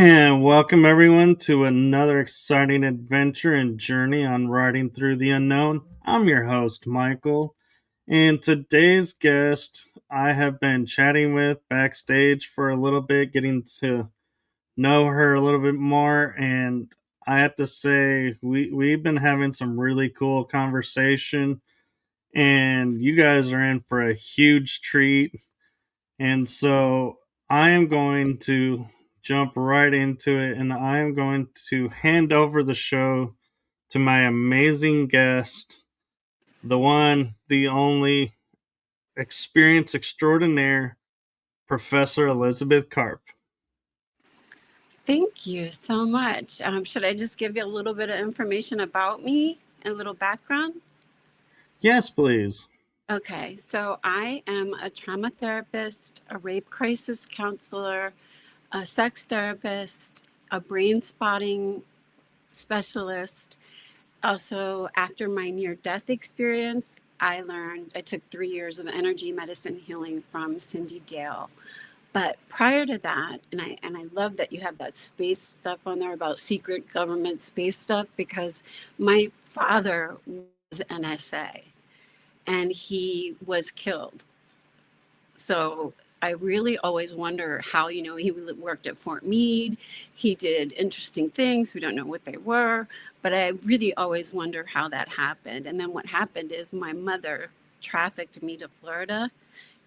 And welcome everyone to another exciting adventure and journey on writing through the unknown. I'm your host, Michael, and today's guest I have been chatting with backstage for a little bit, getting to know her a little bit more. And I have to say, we've been having some really cool conversation, and you guys are in for a huge treat. And so I am going to jump right into it, and I am going to hand over the show to my amazing guest, the one, the only, experience extraordinaire, Professor Elizabeth Karp. Thank you so much. Should I just give you a little bit of information about me and a little background? Yes, please. Okay, so I am a trauma therapist, a rape crisis counselor, a sex therapist, a brain spotting specialist. Also, after my near-death experience, I took 3 years of energy medicine healing from Cindy Dale. But prior to that, and I love that you have that space stuff on there about secret government space stuff, because my father was NSA and he was killed. So I really always wonder how, he worked at Fort Meade. He did interesting things. We don't know what they were, but I really always wonder how that happened. And then what happened is my mother trafficked me to Florida,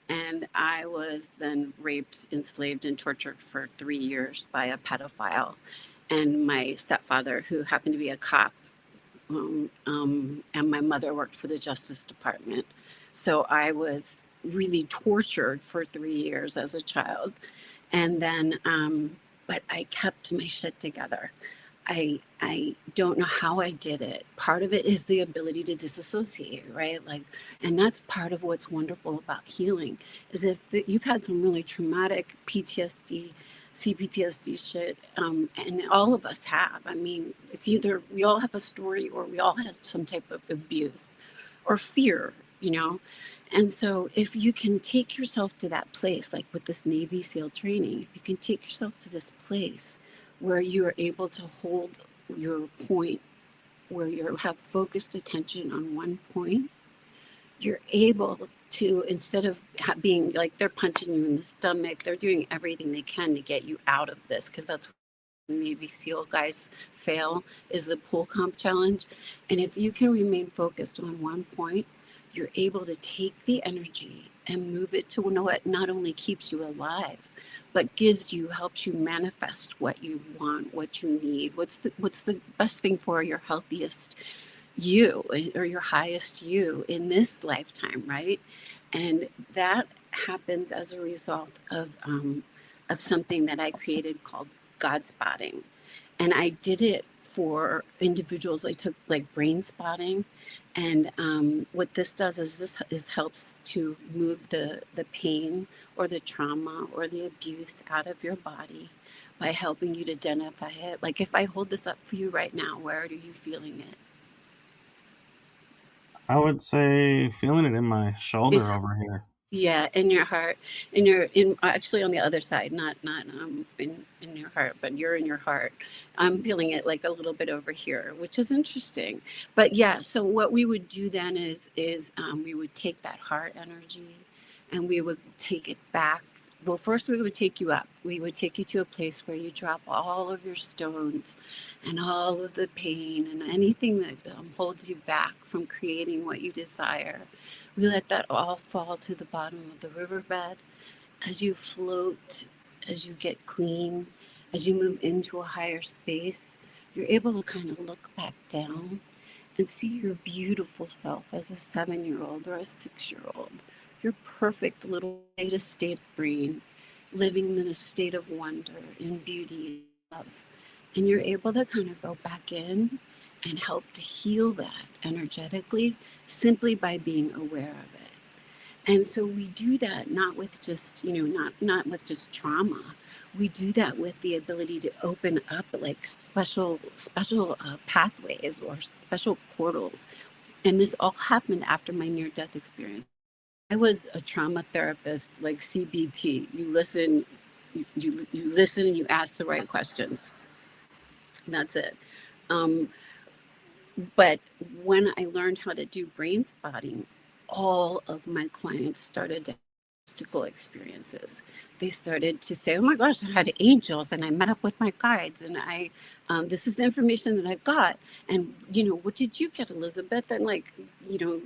and I was then raped, enslaved, and tortured for 3 years by a pedophile. And my stepfather, who happened to be a cop, and my mother worked for the Justice Department. So I was really tortured for 3 years as a child. And then, but I kept my shit together. I don't know how I did it. Part of it is the ability to disassociate, right? Like, and that's part of what's wonderful about healing is you've had some really traumatic PTSD, C-PTSD shit, and all of us have. I mean, it's either we all have a story or we all have some type of abuse or fear. And so if you can take yourself to that place, like with this Navy SEAL training, if you can take yourself to this place where you are able to hold your point, where you have focused attention on one point, you're able to, instead of being like they're punching you in the stomach, they're doing everything they can to get you out of this, because that's what Navy SEAL guys fail, is the pull comp challenge. And if you can remain focused on one point, you're able to take the energy and move it to what not only keeps you alive, but helps you manifest what you want, what you need, what's the best thing for your healthiest you or your highest you in this lifetime, right? And that happens as a result of something that I created called God spotting. And I did it for individuals. I took like brain spotting, and what this does is helps to move the pain or the trauma or the abuse out of your body by helping you to identify it. Like if I hold this up for you right now, where are you feeling it? I would say feeling it in my It shoulder over here. Yeah, in your heart, in your in actually on the other side, not in your heart, but you're in your heart. I'm feeling it like a little bit over here, which is interesting. But yeah, so what we would do then is we would take that heart energy, and we would take it back. Well, first we would take you up. We would take you to a place where you drop all of your stones and all of the pain and anything that holds you back from creating what you desire. We let that all fall to the bottom of the riverbed. As you float, as you get clean, as you move into a higher space, you're able to kind of look back down and see your beautiful self as a 7-year-old or a 6-year-old, your perfect little state of brain, living in a state of wonder, in beauty, love. And you're able to kind of go back in and help to heal that energetically simply by being aware of it. And so we do that not with just, not with just trauma. We do that with the ability to open up like special pathways or special portals. And this all happened after my near-death experience. I was a trauma therapist, like CBT. You listen you listen and you ask the right questions. That's it. Um, but when I learned how to do brain spotting, all of my clients started to have mystical experiences. They started to say, "Oh my gosh, I had angels, and I met up with my guides, and this is the information that I got." And what did you get, Elizabeth? And like, you know,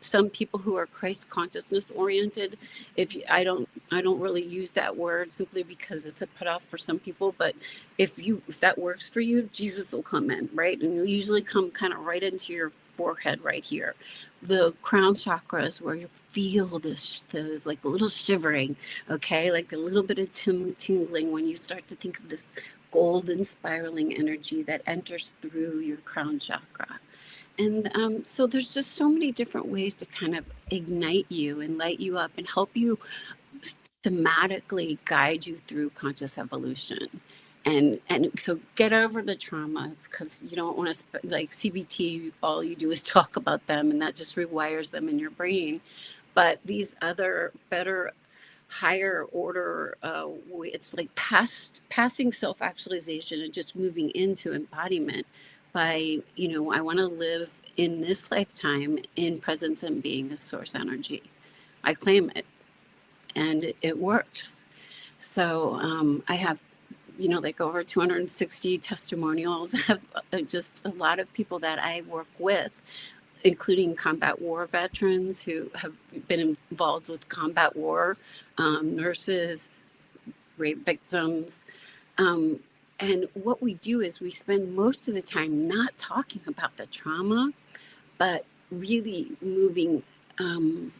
some people who are Christ consciousness oriented, if you, I don't really use that word simply because it's a put off for some people, but if that works for you, Jesus will come in, right? And you'll usually come kind of right into your forehead right here. The crown chakras where you feel the like a little shivering, okay, like a little bit of tingling when you start to think of this golden spiraling energy that enters through your crown chakra. And so there's just so many different ways to kind of ignite you and light you up and help you systematically guide you through conscious evolution. And so get over the traumas, because you don't want to like CBT, all you do is talk about them, and that just rewires them in your brain. But these other better, higher order, it's like passing self-actualization and just moving into embodiment by, I want to live in this lifetime in presence and being a source energy. I claim it, and it works. So I have, like over 260 testimonials. I have just a lot of people that I work with, including combat war veterans who have been involved with combat war, nurses, rape victims. Um, and what we do is we spend most of the time not talking about the trauma, but really moving, I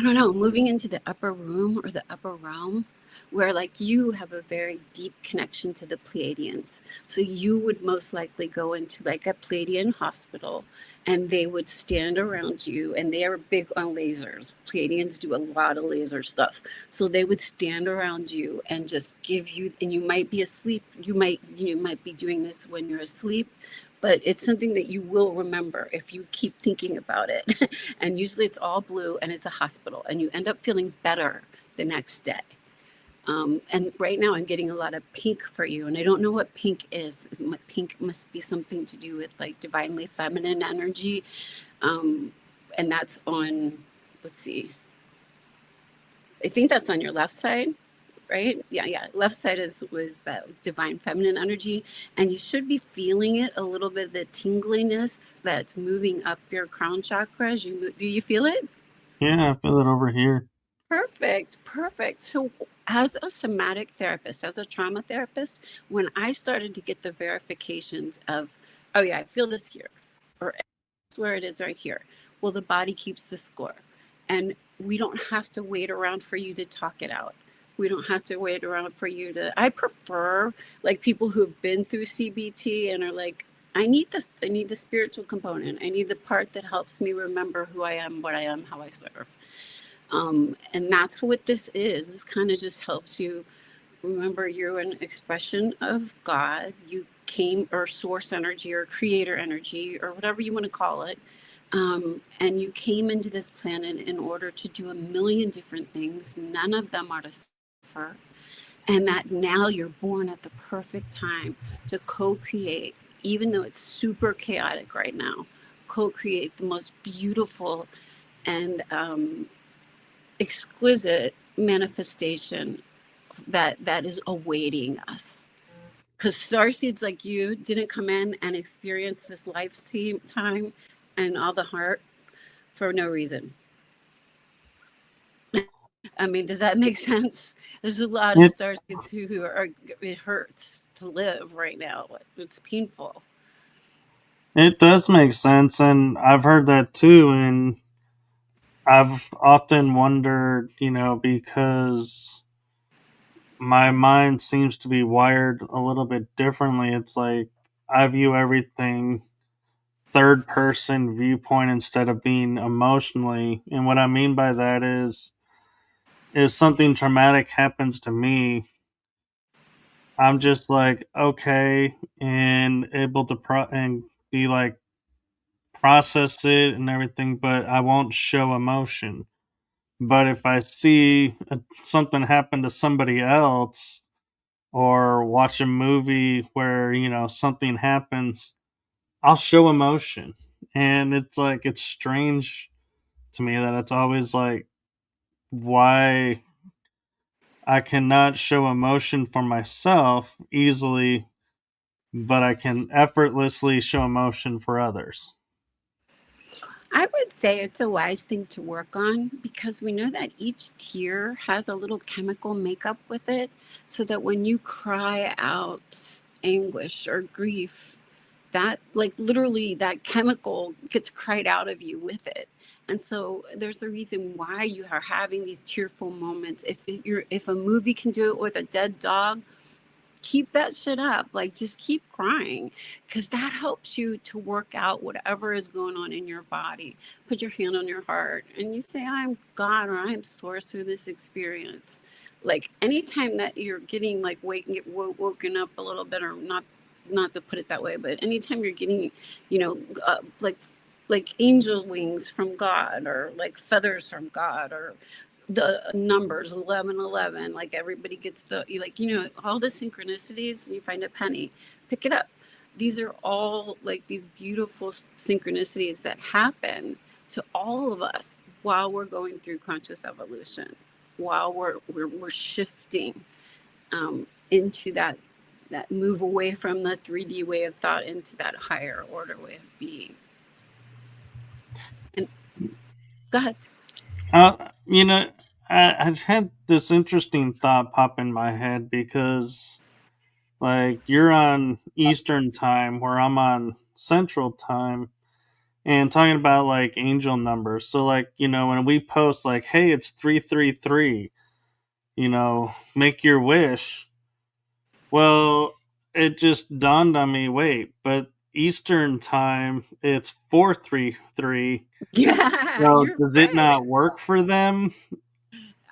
don't know, moving into the upper room or the upper realm, where like you have a very deep connection to the Pleiadians. So you would most likely go into like a Pleiadian hospital, and they would stand around you, and they are big on lasers. Pleiadians do a lot of laser stuff. So they would stand around you and just give you, and you might be asleep. You might be doing this when you're asleep, but it's something that you will remember if you keep thinking about it. And usually it's all blue and it's a hospital, and you end up feeling better the next day. And right now I'm getting a lot of pink for you, and I don't know what pink is. Pink must be something to do with like divinely feminine energy. And that's on, let's see, I think that's on your left side, right? Yeah. Left side was that divine feminine energy, and you should be feeling it a little bit, the tingliness that's moving up your crown chakra. Do you feel it? Yeah, I feel it over here. Perfect. So, as a somatic therapist, as a trauma therapist, when I started to get the verifications of, oh yeah, I feel this here, or that's where it is right here. Well, the body keeps the score, and we don't have to wait around for you to talk it out. We don't have to wait around for you to. I prefer like people who've been through CBT and are like, I need this. I need the spiritual component. I need the part that helps me remember who I am, what I am, how I serve. And that's what this is. This kind of just helps you remember you're an expression of God. You came, or source energy, or creator energy, or whatever you want to call it. And you came into this planet in order to do a million different things. None of them are to suffer. And that now you're born at the perfect time to co-create, even though it's super chaotic right now, co-create the most beautiful and exquisite manifestation that is awaiting us, because starseeds like you didn't come in and experience this lifetime and all the heart for no reason. I mean, does that make sense? There's a lot of It starseeds who are, it hurts to live right now. It's painful. it does make sense, and I've heard that too, and I've often wondered, because my mind seems to be wired a little bit differently. It's like I view everything third person viewpoint instead of being emotionally. And what I mean by that is if something traumatic happens to me, I'm just like, okay, and able to and be like process it and everything, but I won't show emotion. But if I see something happen to somebody else, or watch a movie where, something happens, I'll show emotion. And it's like, it's strange to me that it's always like, why I cannot show emotion for myself easily, but I can effortlessly show emotion for others. I would say it's a wise thing to work on because we know that each tear has a little chemical makeup with it, so that when you cry out anguish or grief, that, like, literally that chemical gets cried out of you with it. And so there's a reason why you are having these tearful moments. If a movie can do it with a dead dog, keep that shit up. Like, just keep crying, because that helps you to work out whatever is going on in your body. Put your hand on your heart and you say, I'm God, or I'm source through this experience. Like, anytime that you're getting like woken up a little bit, or not to put it that way, but anytime you're getting, you know, like angel wings from God, or like feathers from God, or the numbers 1111, like everybody gets the, like, all the synchronicities, you find a penny, pick it up. These are all like these beautiful synchronicities that happen to all of us while we're going through conscious evolution, while we're shifting into that move away from the 3D way of thought into that higher order way of being. And go ahead. You know, I just had this interesting thought pop in my head because, like, you're on Eastern time where I'm on Central time, and talking about like angel numbers. So, like, when we post, like, hey, it's 333, make your wish. Well, it just dawned on me, wait, but Eastern time, it's 433. Yeah, So, you're does it right. not work for them?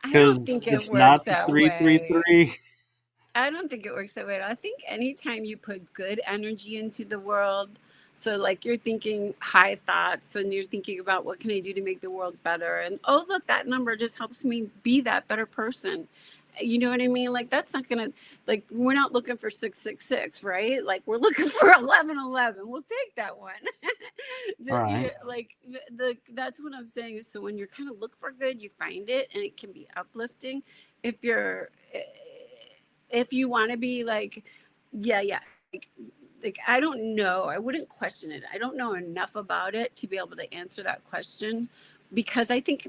I Because don't think it it's not works the that way. 333. I don't think it works that way. I think anytime you put good energy into the world, so like you're thinking high thoughts and you're thinking about what can I do to make the world better? And oh, look, that number just helps me be that better person. You know what I mean? Like, that's not gonna, like, we're not looking for 666, right? Like, we're looking for 1111. We'll take that one. Right. Like that's what I'm saying. Is so when you're kind of look for good, you find it, and it can be uplifting. If you're if you want to be like, yeah, like I don't know, I wouldn't question it. I don't know enough about it to be able to answer that question, because I think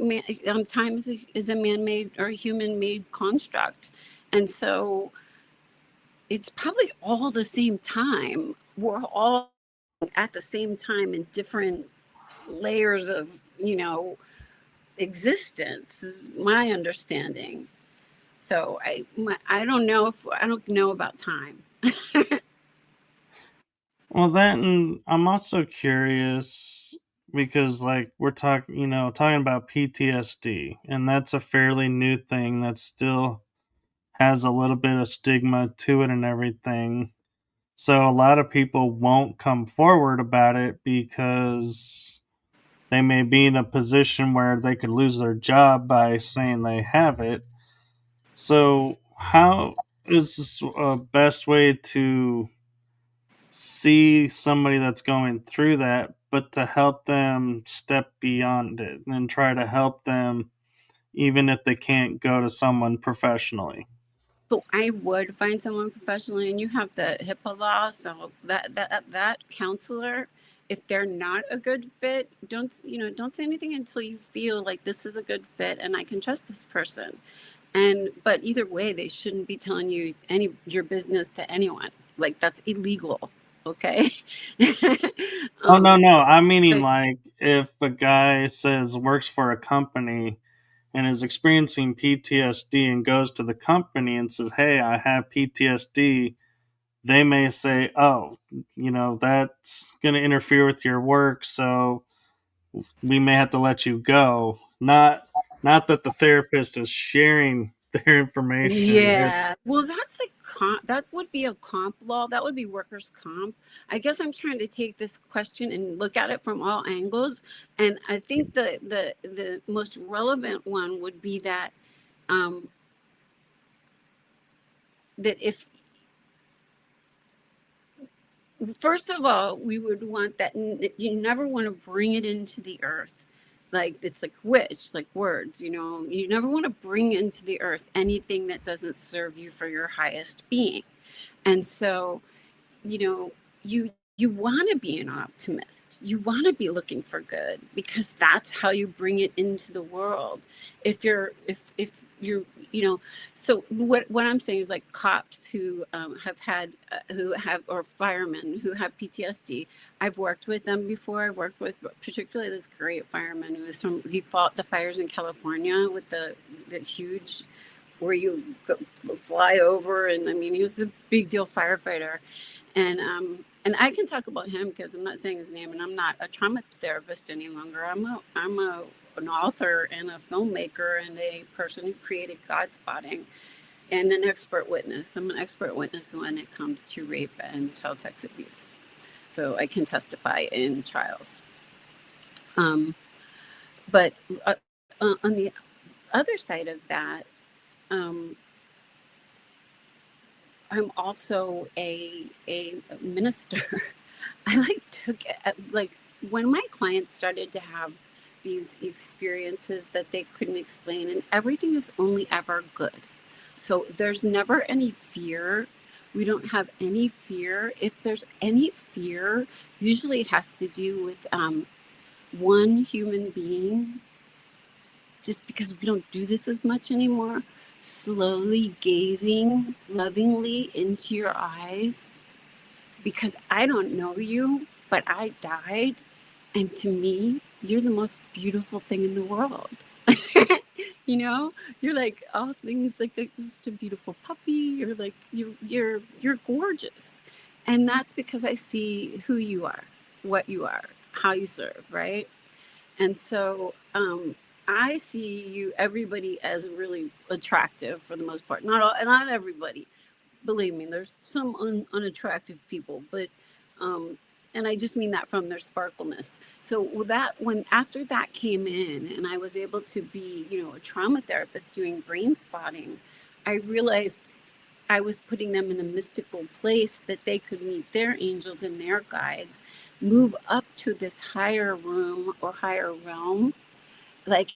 time is a man-made or a human-made construct, and so it's probably all the same time. We're all at the same time in different layers of existence, is my understanding. So I don't know if I don't know about time. Well, then I'm also curious because, like, we're talking about PTSD, and that's a fairly new thing that still has a little bit of stigma to it and everything. So a lot of people won't come forward about it because they may be in a position where they could lose their job by saying they have it. So how is this a best way to see somebody that's going through that, but to help them step beyond it and try to help them even if they can't go to someone professionally? So I would find someone professionally, and you have the HIPAA law, so that counselor, if they're not a good fit, don't say anything until you feel like this is a good fit and I can trust this person. And but either way, they shouldn't be telling you any your business to anyone. Like, that's illegal. Okay. Oh, no, um no. I'm meaning, like, like, if a guy says works for a company and is experiencing PTSD and goes to the company and says, "Hey, I have PTSD," they may say, "Oh, that's going to interfere with your work, so we may have to let you go." Not that the therapist is sharing. their information. Yeah. Well, that's like that would be a comp law. That would be workers' comp. I guess I'm trying to take this question and look at it from all angles. And I think the most relevant one would be that um, that if first of all, we would want that you never want to bring it into the earth. Like it's like witch, like words, you never want to bring into the earth anything that doesn't serve you for your highest being. And so, you know, you want to be an optimist. You want to be looking for good because that's how you bring it into the world. If you're, so what I'm saying is like cops who have had who have or firemen who have PTSD. I've worked with them before. I've worked with particularly this great fireman he fought the fires in California with the huge where you fly over, and I mean he was a big deal firefighter, and I can talk about him because I'm not saying his name, and I'm not a trauma therapist any longer. I'm an author and a filmmaker and a person who created God Spotting and an expert witness. I'm an expert witness when it comes to rape and child sex abuse, so I can testify in trials. But on the other side of that, um, I'm also a minister. I like when my clients started to have these experiences that they couldn't explain, and everything is only ever good. So there's never any fear. We don't have any fear. If there's any fear, usually it has to do with one human being, just because we don't do this as much anymore, slowly gazing lovingly into your eyes because I don't know you, but I died. And to me, you're the most beautiful thing in the world. You're like all things like just a beautiful puppy. You're like, you're gorgeous. And that's because I see who you are, what you are, how you serve, right? And so I see everybody as really attractive for the most part. Not everybody. Believe me, there's some unattractive people, but and I just mean that from their sparkleness. So when after that came in, and I was able to be, a trauma therapist doing brain spotting, I realized I was putting them in a mystical place that they could meet their angels and their guides, move up to this higher room or higher realm. Like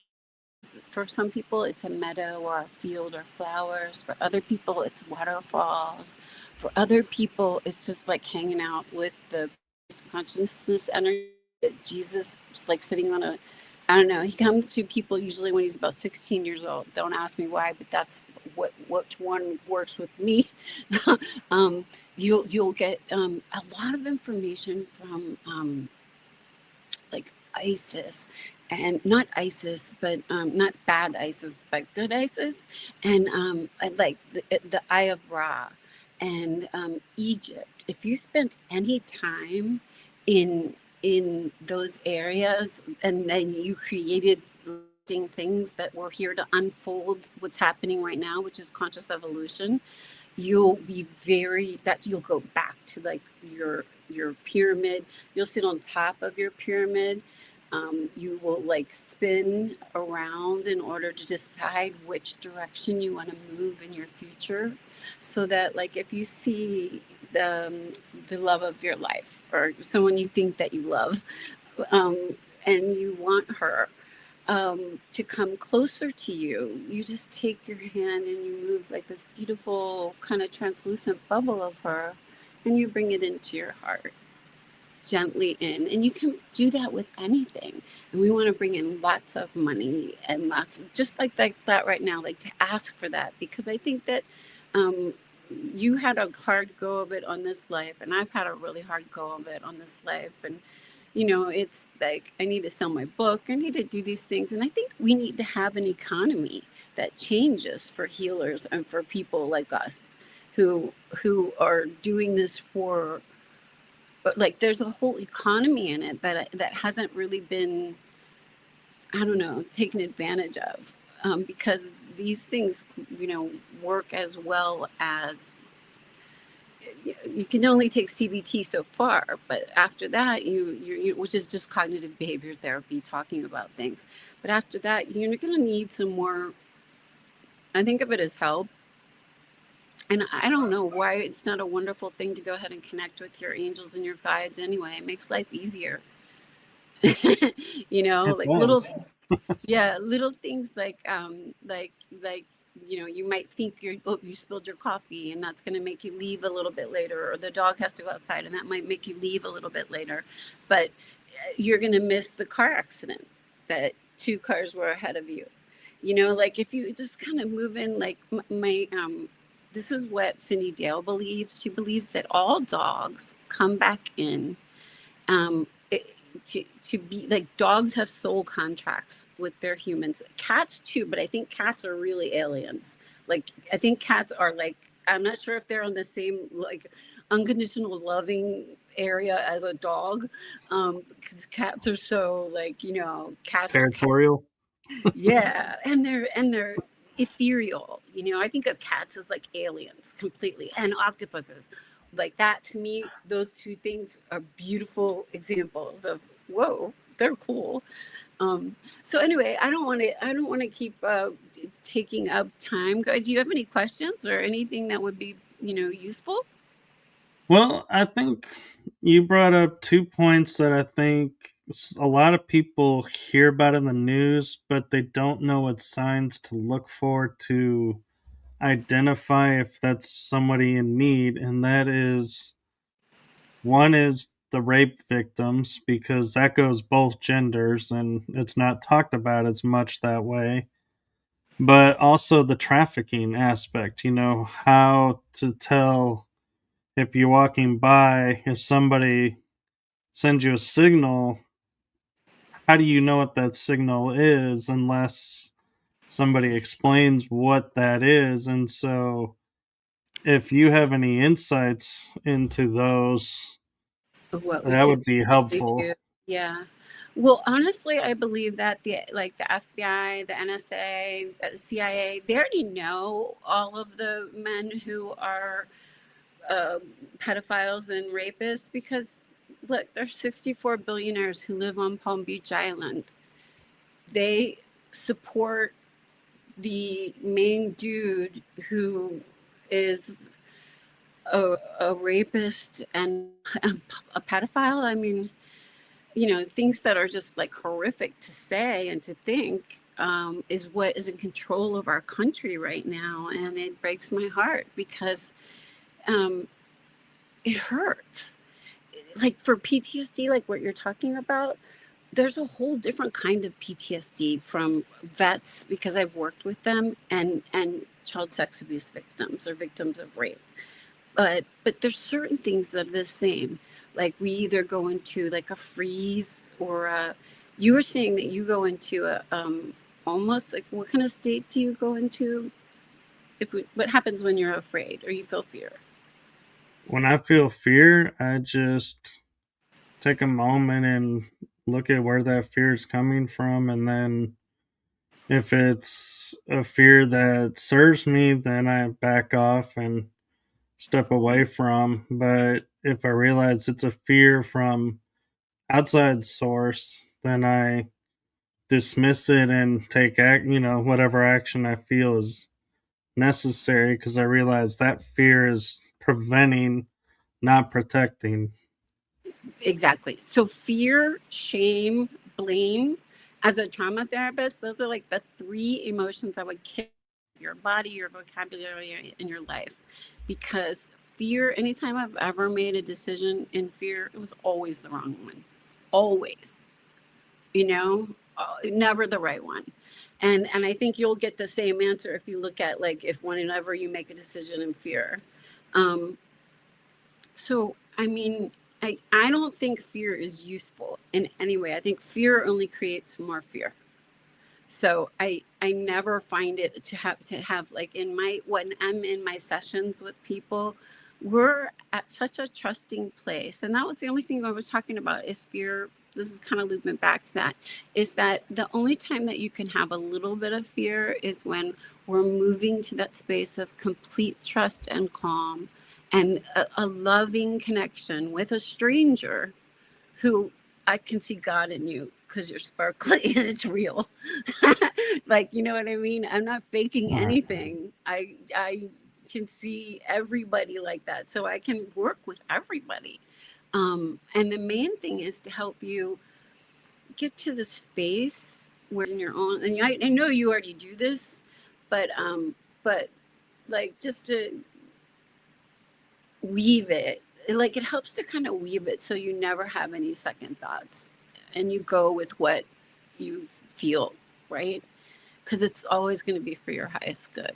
for some people, it's a meadow or a field or flowers. For other people, it's waterfalls. For other people, it's just like hanging out with the consciousness energy. Jesus, just like sitting on I don't know. He comes to people usually when he's about 16 years old. Don't ask me why, but that's which one works with me. um, you'll get a lot of information from like ISIS, and not ISIS, but not bad ISIS, but good ISIS, and I like the Eye of Ra, and Egypt. If you spent any time in those areas, and then you created things that were here to unfold what's happening right now, which is conscious evolution, you'll go back to like your pyramid. You'll sit on top of your pyramid. You will like spin around in order to decide which direction you want to move in your future, so that like if you see the love of your life or someone you think that you love, um, and you want her to come closer to you, you just take your hand and you move like this beautiful kind of translucent bubble of her, and you bring it into your heart gently in. And you can do that with anything. And we want to bring in lots of money and just like that right now, like to ask for that, because I think that you had a hard go of it on this life, and I've had a really hard go of it on this life. And it's like I need to sell my book, I need to do these things, and I think we need to have an economy that changes for healers and for people like us who are doing this for, like, there's a whole economy in it that hasn't really been, I don't know, taken advantage of. because these things, work as well as you can only take CBT so far, but after that, you which is just cognitive behavior therapy, talking about things. But after that, you're going to need some more. I think of it as help. And I don't know why it's not a wonderful thing to go ahead and connect with your angels and your guides anyway. It makes life easier. It Like does. little things like you might think you spilled your coffee, and that's going to make you leave a little bit later, or the dog has to go outside and that might make you leave a little bit later, but you're going to miss the car accident that two cars were ahead of you. Like if you just kind of move in, like my this is what Cindy Dale believes. She believes that all dogs come back in to be like, dogs have soul contracts with their humans, cats too, but I think cats are really aliens. Like I think cats are like, I'm not sure if they're on the same like unconditional loving area as a dog, because cats are so like, cats are Territorial. yeah, and they're ethereal. I think of cats as like aliens completely, and octopuses. Like that to me, those two things are beautiful examples of whoa, they're cool. Um, so anyway, I don't want to keep taking up time. Do you have any questions or anything that would be useful? Well, I think you brought up 2 points that I think a lot of people hear about in the news, but they don't know what signs to look for to identify if that's somebody in need, and that is, one is the rape victims, because that goes both genders and it's not talked about as much that way. But also the trafficking aspect, how to tell if you're walking by, if somebody sends you a signal, how do you know what that signal is unless somebody explains what that is? And so, if you have any insights into those, Of what we that could would be really helpful. do. Yeah. Well, honestly, I believe that the FBI, the NSA, CIA, they already know all of the men who are uh, pedophiles and rapists, because look, there's 64 billionaires who live on Palm Beach Island. They support the main dude who is a rapist and a pedophile. I mean, things that are just like horrific to say and to think, is what is in control of our country right now. And it breaks my heart because um, it hurts. Like for PTSD, like what you're talking about, there's a whole different kind of PTSD from vets, because I've worked with them, and child sex abuse victims or victims of rape. But there's certain things that are the same. Like we either go into like a freeze, or you were saying that you go into a almost like, what kind of state do you go into? What happens when you're afraid or you feel fear? When I feel fear, I just take a moment and look at where that fear is coming from. And then if it's a fear that serves me, then I back off and step away from. But if I realize it's a fear from outside source, then I dismiss it and take whatever action I feel is necessary, because I realize that fear is preventing, not protecting. Exactly. So fear, shame, blame. As a trauma therapist, those are like the three emotions I would kill your body, your vocabulary, in your life. Because fear, anytime I've ever made a decision in fear, it was always the wrong one. Always. Never the right one. And I think you'll get the same answer if you look at, like, if whenever you make a decision in fear. Um, so, I mean, I don't think fear is useful in any way. I think fear only creates more fear. So I never find it to have like, in my when I'm in my sessions with people, we're at such a trusting place. And that was the only thing I was talking about, is fear this is kind of looping back to that, is that the only time that you can have a little bit of fear is when we're moving to that space of complete trust and calm and a loving connection with a stranger who I can see God in you because you're sparkly and it's real. Like, you know what I mean? I'm not faking Right. anything. I can see everybody like that. So I can work with everybody. And the main thing is to help you get to the space where in your own, and I know you already do this, but like just to weave it, like it helps to kind of weave it so you never have any second thoughts and you go with what you feel, right? Because it's always going to be for your highest good.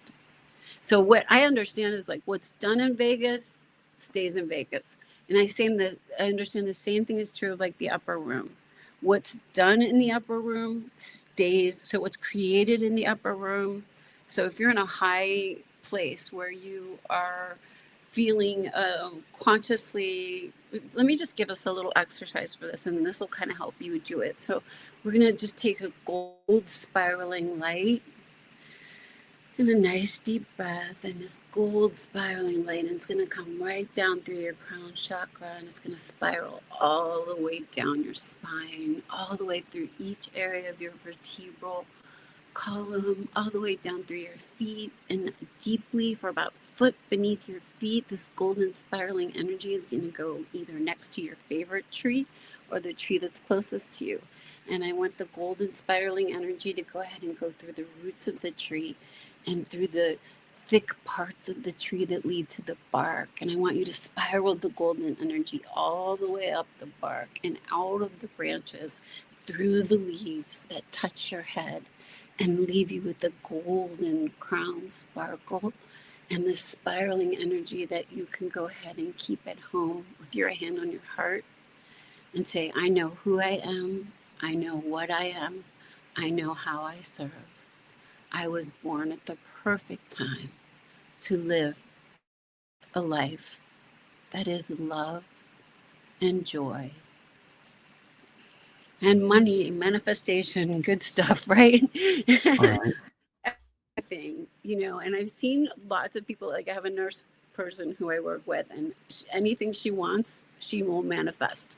So what I understand is like what's done in Vegas stays in Vegas. And I understand the same thing is true of like the upper room. What's done in the upper room stays. So what's created in the upper room. So if you're in a high place where you are feeling consciously, let me just give us a little exercise for this, and this will kind of help you do it. So we're going to just take a gold spiraling light and a nice deep breath, and this gold spiraling light, and it's going to come right down through your crown chakra, and it's going to spiral all the way down your spine, all the way through each area of your vertebral column, all the way down through your feet, and deeply for about a foot beneath your feet. This golden spiraling energy is going to go either next to your favorite tree or the tree that's closest to you. And I want the golden spiraling energy to go ahead and go through the roots of the tree and through the thick parts of the tree that lead to the bark. And I want you to spiral the golden energy all the way up the bark and out of the branches, through the leaves that touch your head, and leave you with the golden crown sparkle and the spiraling energy that you can go ahead and keep at home with your hand on your heart and say, I know who I am. I know what I am. I know how I serve. I was born at the perfect time to live a life that is love and joy and money, manifestation, good stuff, right? Right. Thing, and I've seen lots of people, like I have a nurse person who I work with, and anything she wants, she will manifest.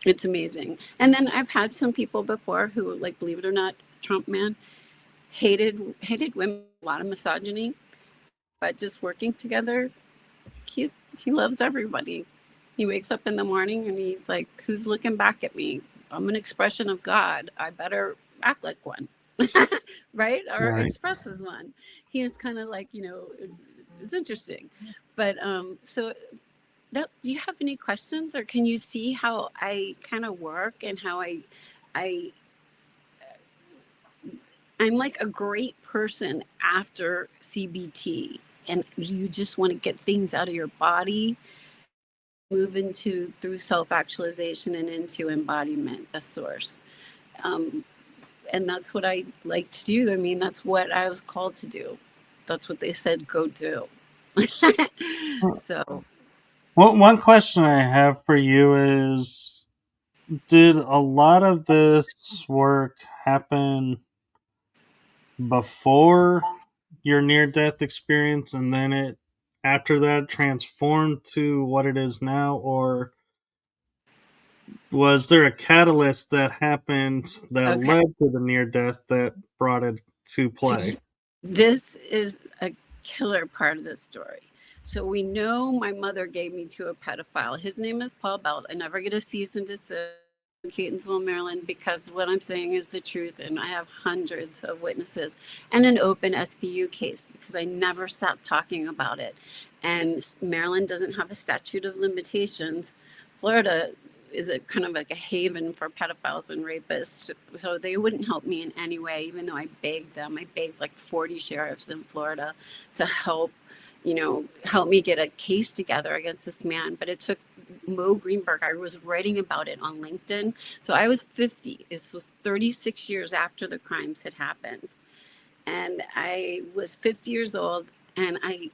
It's amazing. And then I've had some people before who, like, believe it or not, Trump man hated women, a lot of misogyny, but just working together, he loves everybody. He wakes up in the morning and he's like, who's looking back at me? I'm an expression of God. I better act like one. Right? Or Right. express as one. He is kind of like, it's interesting. But so that, do you have any questions, or can you see how I kind of work and how I I'm like a great person after CBT, and you just want to get things out of your body, move into through self-actualization and into embodiment, a source. And that's what I like to do. I mean, that's what I was called to do. That's what they said, go do. So, Well, one question I have for you is, did a lot of this work happen before your near death experience and then it after that transformed to what it is now, or was there a catalyst that happened that okay. led to the near death that brought it to So play? this is a killer part of this story. So we know my mother gave me to a pedophile. His name is Paul Belt. I never get a cease and desist in Catonsville, Maryland, because what I'm saying is the truth, and I have hundreds of witnesses and an open SVU case because I never stopped talking about it. And Maryland doesn't have a statute of limitations. Florida is a kind of like a haven for pedophiles and rapists. So they wouldn't help me in any way, even though I begged them. I begged like 40 sheriffs in Florida to help, help me get a case together against this man. But it took Mo Greenberg. I was writing about it on LinkedIn. So I was 50. This was 36 years after the crimes had happened. And I was 50 years old, and I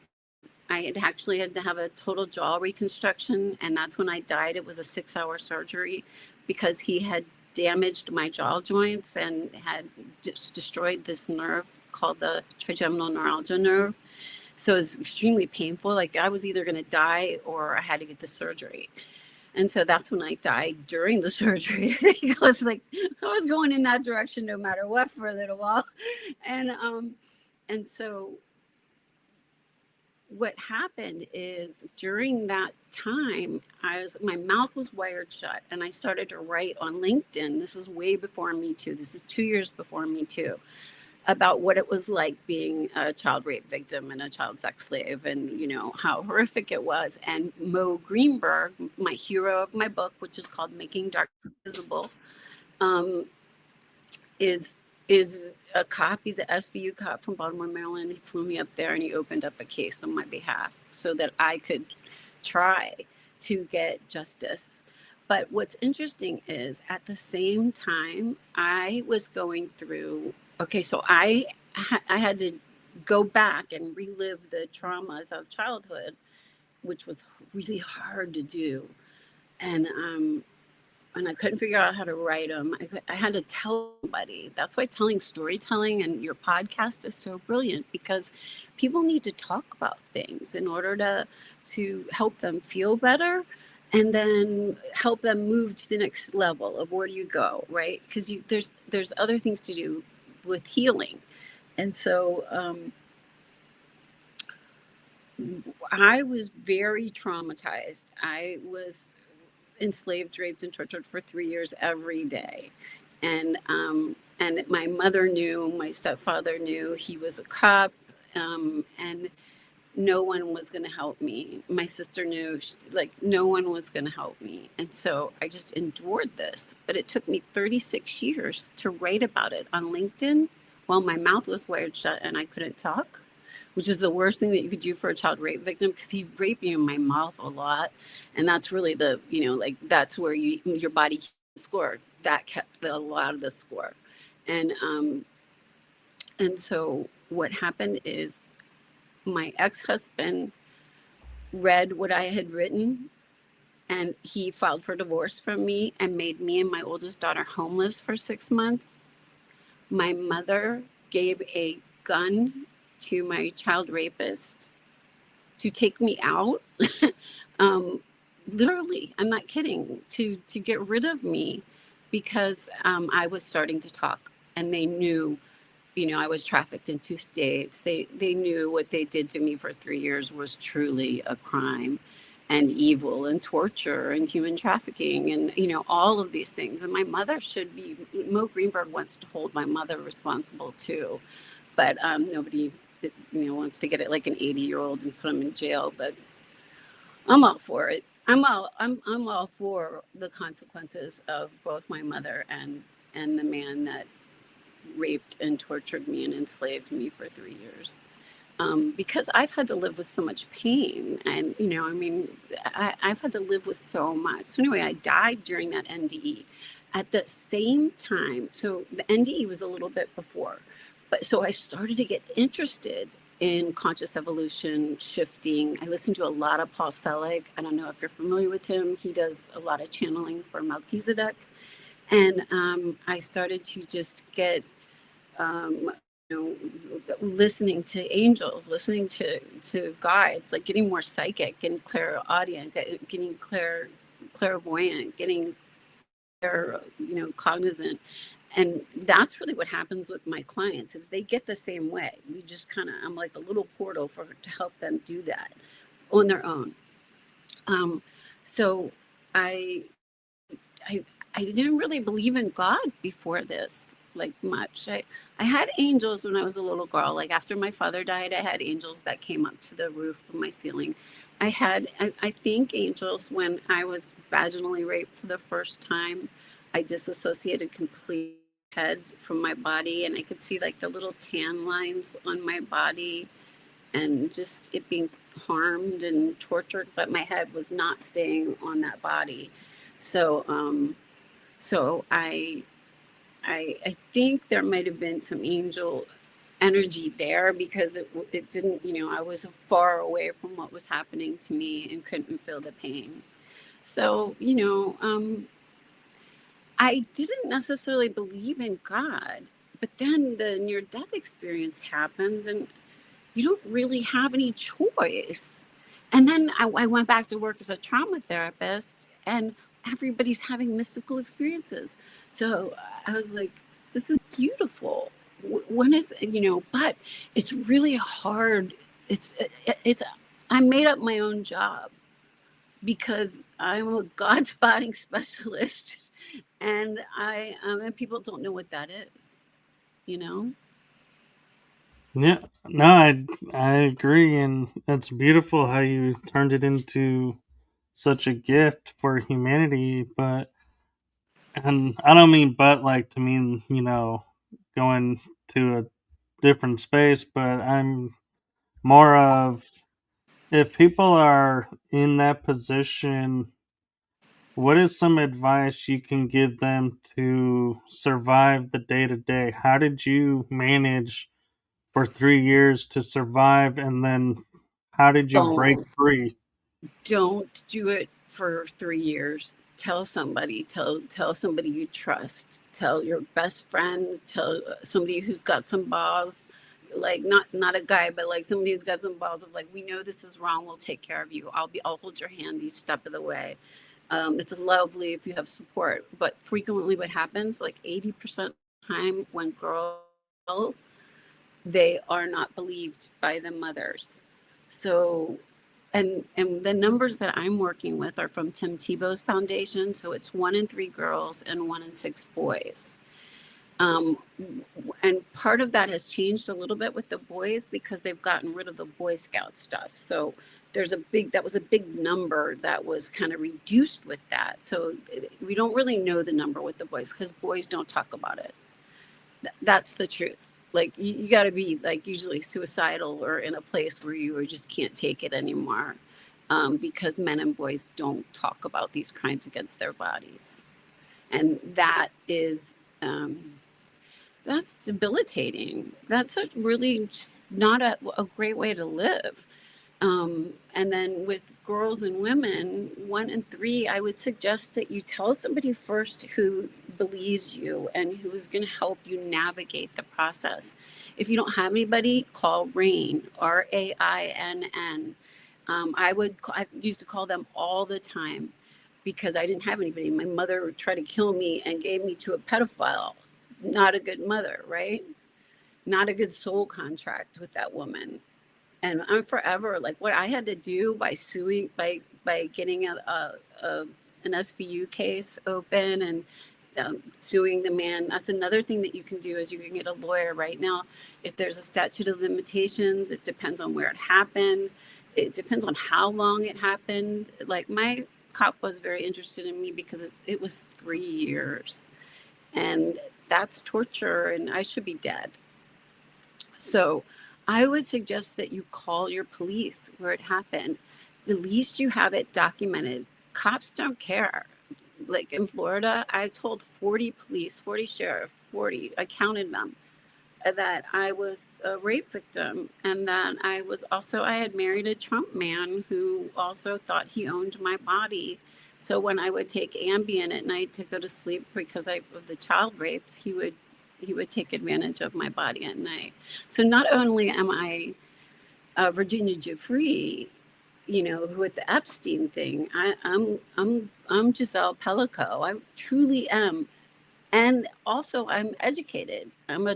I had actually had to have a total jaw reconstruction, and that's when I died. It was a 6-hour surgery because he had damaged my jaw joints and had just destroyed this nerve called the trigeminal neuralgia nerve. So it was extremely painful. Like I was either going to die or I had to get the surgery. And so that's when I died during the surgery. I was like, I was going in that direction no matter what for a little while. And so what happened is during that time, my mouth was wired shut and I started to write on LinkedIn. This is way before Me Too. This is 2 years before Me Too, about what it was like being a child rape victim and a child sex slave, and how horrific it was. And Mo Greenberg, my hero of my book, which is called Making Dark Visible, um, is a cop. He's an SVU cop from Baltimore, Maryland. He flew me up there and he opened up a case on my behalf so that I could try to get justice. But what's interesting is at the same time, I was going through, okay, so I had to go back and relive the traumas of childhood, which was really hard to do. And I couldn't figure out how to write them. I had to tell somebody. That's why storytelling and your podcast is so brilliant, because people need to talk about things in order to help them feel better and then help them move to the next level of where do you go, right? Because there's other things to do with healing. And so I was very traumatized. I was enslaved, raped, and tortured for 3 years every day. And my mother knew, my stepfather knew, he was a cop, and no one was going to help me. My sister knew, like, no one was going to help me. And so I just endured this. But it took me 36 years to write about it on LinkedIn while my mouth was wired shut and I couldn't talk, which is the worst thing that you could do for a child rape victim, because he raped me in my mouth a lot. And that's really that's where your body score. That kept a lot of the score. And so what happened is my ex-husband read what I had written, and he filed for divorce from me and made me and my oldest daughter homeless for 6 months. My mother gave a gun to my child rapist to take me out. Literally, I'm not kidding, to get rid of me, because I was starting to talk, and they knew, I was trafficked in 2 states. They knew what they did to me for 3 years was truly a crime and evil and torture and human trafficking and, all of these things. And my mother Mo Greenberg wants to hold my mother responsible too. But nobody, wants to get it like an 80-year-old and put them in jail. But I'm all for it. I'm all for the consequences of both my mother and the man that raped and tortured me and enslaved me for 3 years. Because I've had to live with so much pain, and I've had to live with so much. So anyway, I died during that NDE. At the same time, so the NDE was a little bit before, but so I started to get interested in conscious evolution, shifting. I listened to a lot of Paul Selig. I don't know if you're familiar with him. He does a lot of channeling for Melchizedek. And I started to just get, listening to angels, listening to guides, like getting more psychic, getting clairaudient, getting clairvoyant, getting cognizant. And that's really what happens with my clients, is they get the same way. We just I'm like a little portal to help them do that on their own. So I didn't really believe in God before this, like, much. I had angels when I was a little girl. Like, after my father died, I had angels that came up to the roof of my ceiling. I think, angels when I was vaginally raped for the first time. I disassociated completely head from my body, and I could see like the little tan lines on my body and just it being harmed and tortured, but my head was not staying on that body. So I think there might have been some angel energy there because it didn't, I was far away from what was happening to me and couldn't feel the pain. So, I didn't necessarily believe in God, but then the near death experience happens and you don't really have any choice. And then I went back to work as a trauma therapist, and everybody's having mystical experiences. So I was like, this is beautiful. When is, but it's really hard. It's, I made up my own job because I'm a God spotting specialist, and and people don't know what that is, you know? Yeah, no, I agree, and it's beautiful how you turned it into such a gift for humanity. But, and I don't mean but like to mean going to a different space, but I'm more of, if people are in that position, what is some advice you can give them to survive the day to day? How did you manage for 3 years to survive, and then how did you break Don't free? don't do it for 3 years. Tell somebody, tell somebody you trust, tell your best friend, tell somebody who's got some balls, like not a guy, but like somebody who's got some balls of like, we know this is wrong, we'll take care of you, I'll hold your hand each step of the way. It's lovely if you have support, but frequently what happens, like 80% of the time when girls, they are not believed by the mothers. So, and the numbers that I'm working with are from Tim Tebow's foundation. So it's 1 in 3 girls and 1 in 6 boys. Um, and part of that has changed a little bit with the boys because they've gotten rid of the Boy Scout stuff. So that was a big number that was kind of reduced with that. So we don't really know the number with the boys because boys don't talk about it. That's the truth. Like you got to be like usually suicidal or in a place where you just can't take it anymore, because men and boys don't talk about these crimes against their bodies, and that's debilitating. That's really just not a great way to live. And then with girls and women, 1 in 3, I would suggest that you tell somebody first who believes you and who is going to help you navigate the process. If you don't have anybody, call RAIN, RAINN. I used to call them all the time because I didn't have anybody. My mother tried to kill me and gave me to a pedophile. Not a good mother, right? Not a good soul contract with that woman. And I'm forever like what I had to do by suing, by getting an SVU case open and suing the man. That's another thing that you can do is you can get a lawyer right now. If there's a statute of limitations, it depends on where it happened. It depends on how long it happened. Like my cop was very interested in me because it was 3 years, and that's torture, and I should be dead. So I would suggest that you call your police where it happened. At least you have it documented. Cops don't care. Like in Florida, I told 40 police, 40 sheriff, 40, I counted them, that I was a rape victim and that I had married a Trump man who also thought he owned my body. So when I would take Ambien at night to go to sleep because of the child rapes, he would take advantage of my body at night. So not only am I Virginia Giuffre, with the Epstein thing, I'm Giselle Pellico. I truly am, and also I'm educated. I'm a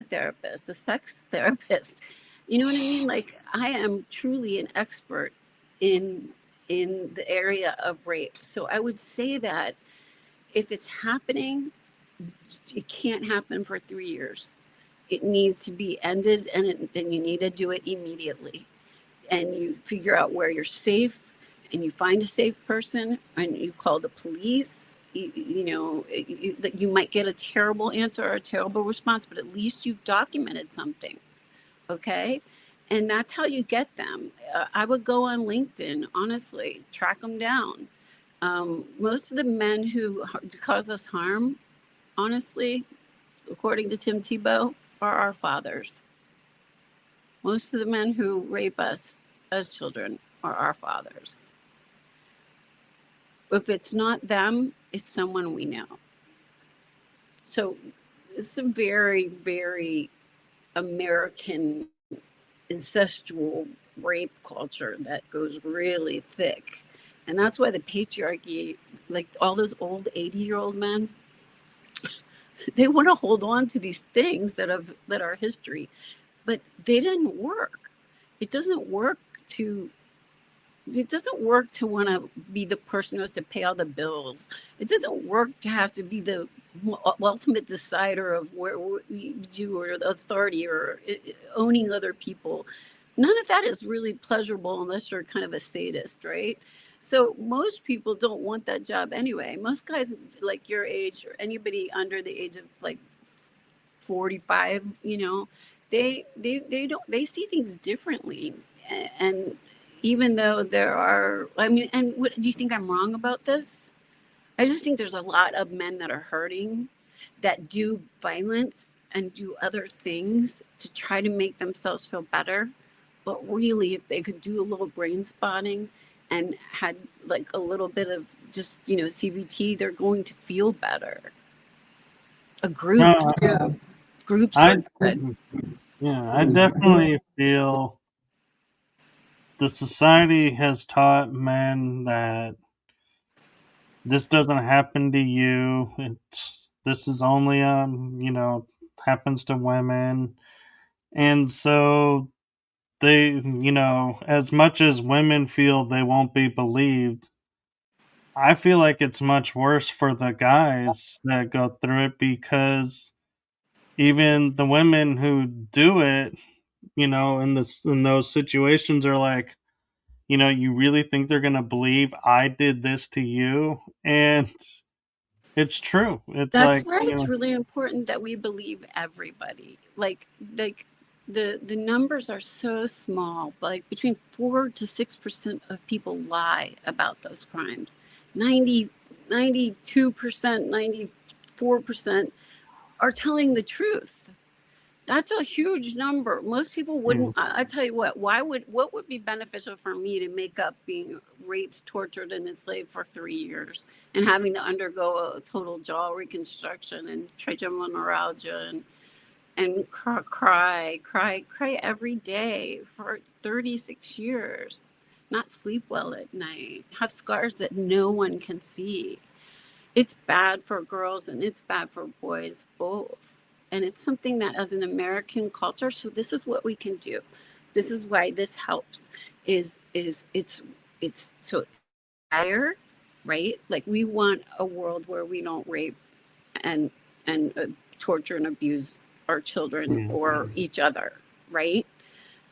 therapist, a sex therapist. You know what I mean? Like I am truly an expert in the area of rape. So I would say that if it's happening, it can't happen for 3 years. It needs to be ended, and you need to do it immediately. And you figure out where you're safe, and you find a safe person, and you call the police. You might get a terrible answer or a terrible response, but at least you've documented something. Okay. And that's how you get them. I would go on LinkedIn, honestly, track them down. Most of the men who cause us harm, honestly, according to Tim Tebow, are our fathers. Most of the men who rape us as children are our fathers. If it's not them, it's someone we know. So it's a very, very American incestual rape culture that goes really thick. And that's why the patriarchy, like all those old 80-year-old men, they want to hold on to these things that are history, but they didn't work. It doesn't work to want to be the person who has to pay all the bills. It doesn't work to have to be the ultimate decider of where you or the authority or owning other people. None of that is really pleasurable unless you're kind of a sadist, right? So most people don't want that job anyway. Most guys like your age or anybody under the age of like 45, they don't, they see things differently. And even though there are, I mean, and what do you think I'm wrong about this? I just think there's a lot of men that are hurting, that do violence and do other things to try to make themselves feel better. But really, if they could do a little brain spotting and had like a little bit of just, CBT, they're going to feel better. A group No, too. Groups I work good. yeah, I definitely feel the society has taught men that this doesn't happen to you. This is only happens to women. And so they, as much as women feel they won't be believed, I feel like it's much worse for the guys that go through it, because even the women who do it, in those situations are like, you really think they're going to believe I did this to you? And it's true. It's That's like, why it's really important that we believe everybody. Like the numbers are so small, but like between 4 to 6% of people lie about those crimes. 92%, 94% are telling the truth. That's a huge number. Most people yeah, wouldn't. I tell you what would be beneficial for me to make up being raped, tortured, and enslaved for 3 years and having to undergo a total jaw reconstruction and trigeminal neuralgia and cry every day for 36 years, not sleep well at night, have scars that no one can see. It's bad for girls and it's bad for boys both. And it's something that as an American culture, so this is what we can do. This is why this helps is it's so higher, right? Like we want a world where we don't rape and and torture and abuse our children yeah, or each other, right?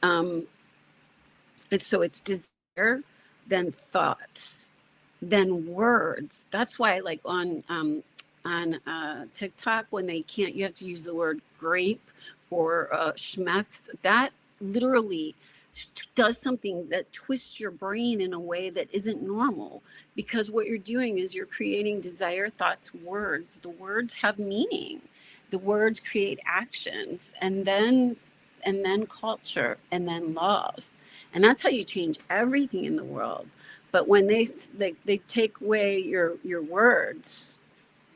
Um, it's desire, then thoughts, then words. That's why, like on TikTok, when they can't, you have to use the word grape or schmecks. That literally does something that twists your brain in a way that isn't normal, because what you're doing is you're creating desire, thoughts, words. The words have meaning. The words create actions, and then culture, and then laws, and that's how you change everything in the world. But when they take away your words,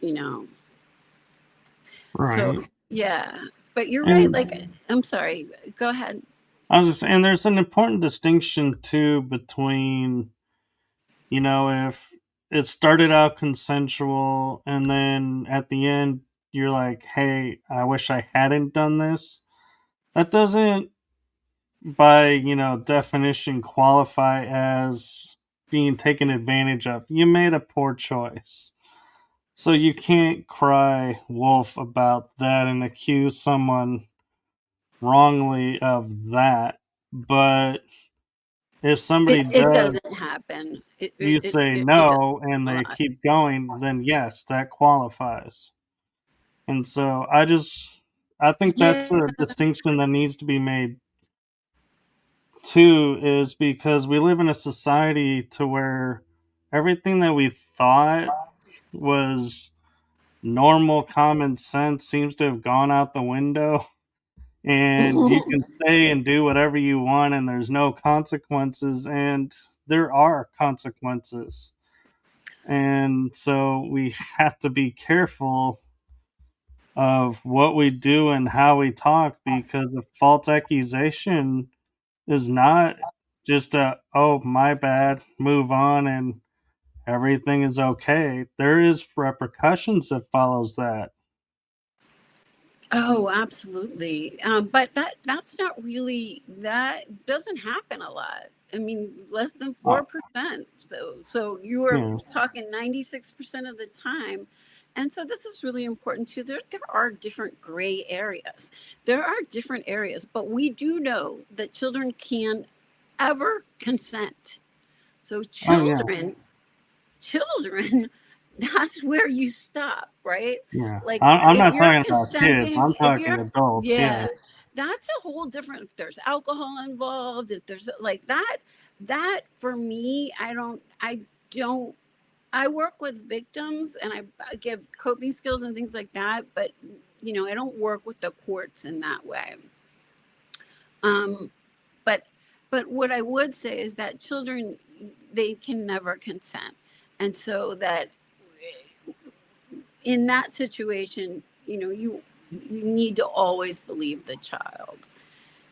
you know so right. yeah. But you're right, And like, I'm sorry, go ahead. I was just saying, there's an important distinction too between, if it started out consensual and then at the end you're like, hey, I wish I hadn't done this. That doesn't, by, definition, qualify as being taken advantage of. You made a poor choice. So you can't cry wolf about that and accuse someone wrongly of that. But if it, somebody it does, doesn't happen. you say It does no and a they lot. keep going, then yes, that qualifies. And so I think that's Yeah. a distinction that needs to be made too, is because we live in a society to where everything that we thought was normal common sense seems to have gone out the window. and you can say and do whatever you want, and there's no consequences, and there are consequences. And so we have to be careful of what we do and how we talk, because a false accusation is not just a, oh, my bad, move on, and everything is okay. There is repercussions that follows that. Oh, absolutely. But that's not really, that doesn't happen a lot. I mean, less than Oh, 4%. So you are yeah. talking 96% of the time. And so this is really important too. There are different gray areas. There are different areas, but we do know that children can ever consent. So Oh, yeah. children, that's where you stop, right? Yeah. Like I'm if not you're talking about kids. consenting, I'm if talking you're, adults. Yeah. yeah, that's a whole different, if there's alcohol involved, if there's like that for me, I don't, I work with victims and I give coping skills and things like that, but I don't work with the courts in that way. Um, but what I would say is that children, they can never consent, and so that in that situation, you need to always believe the child.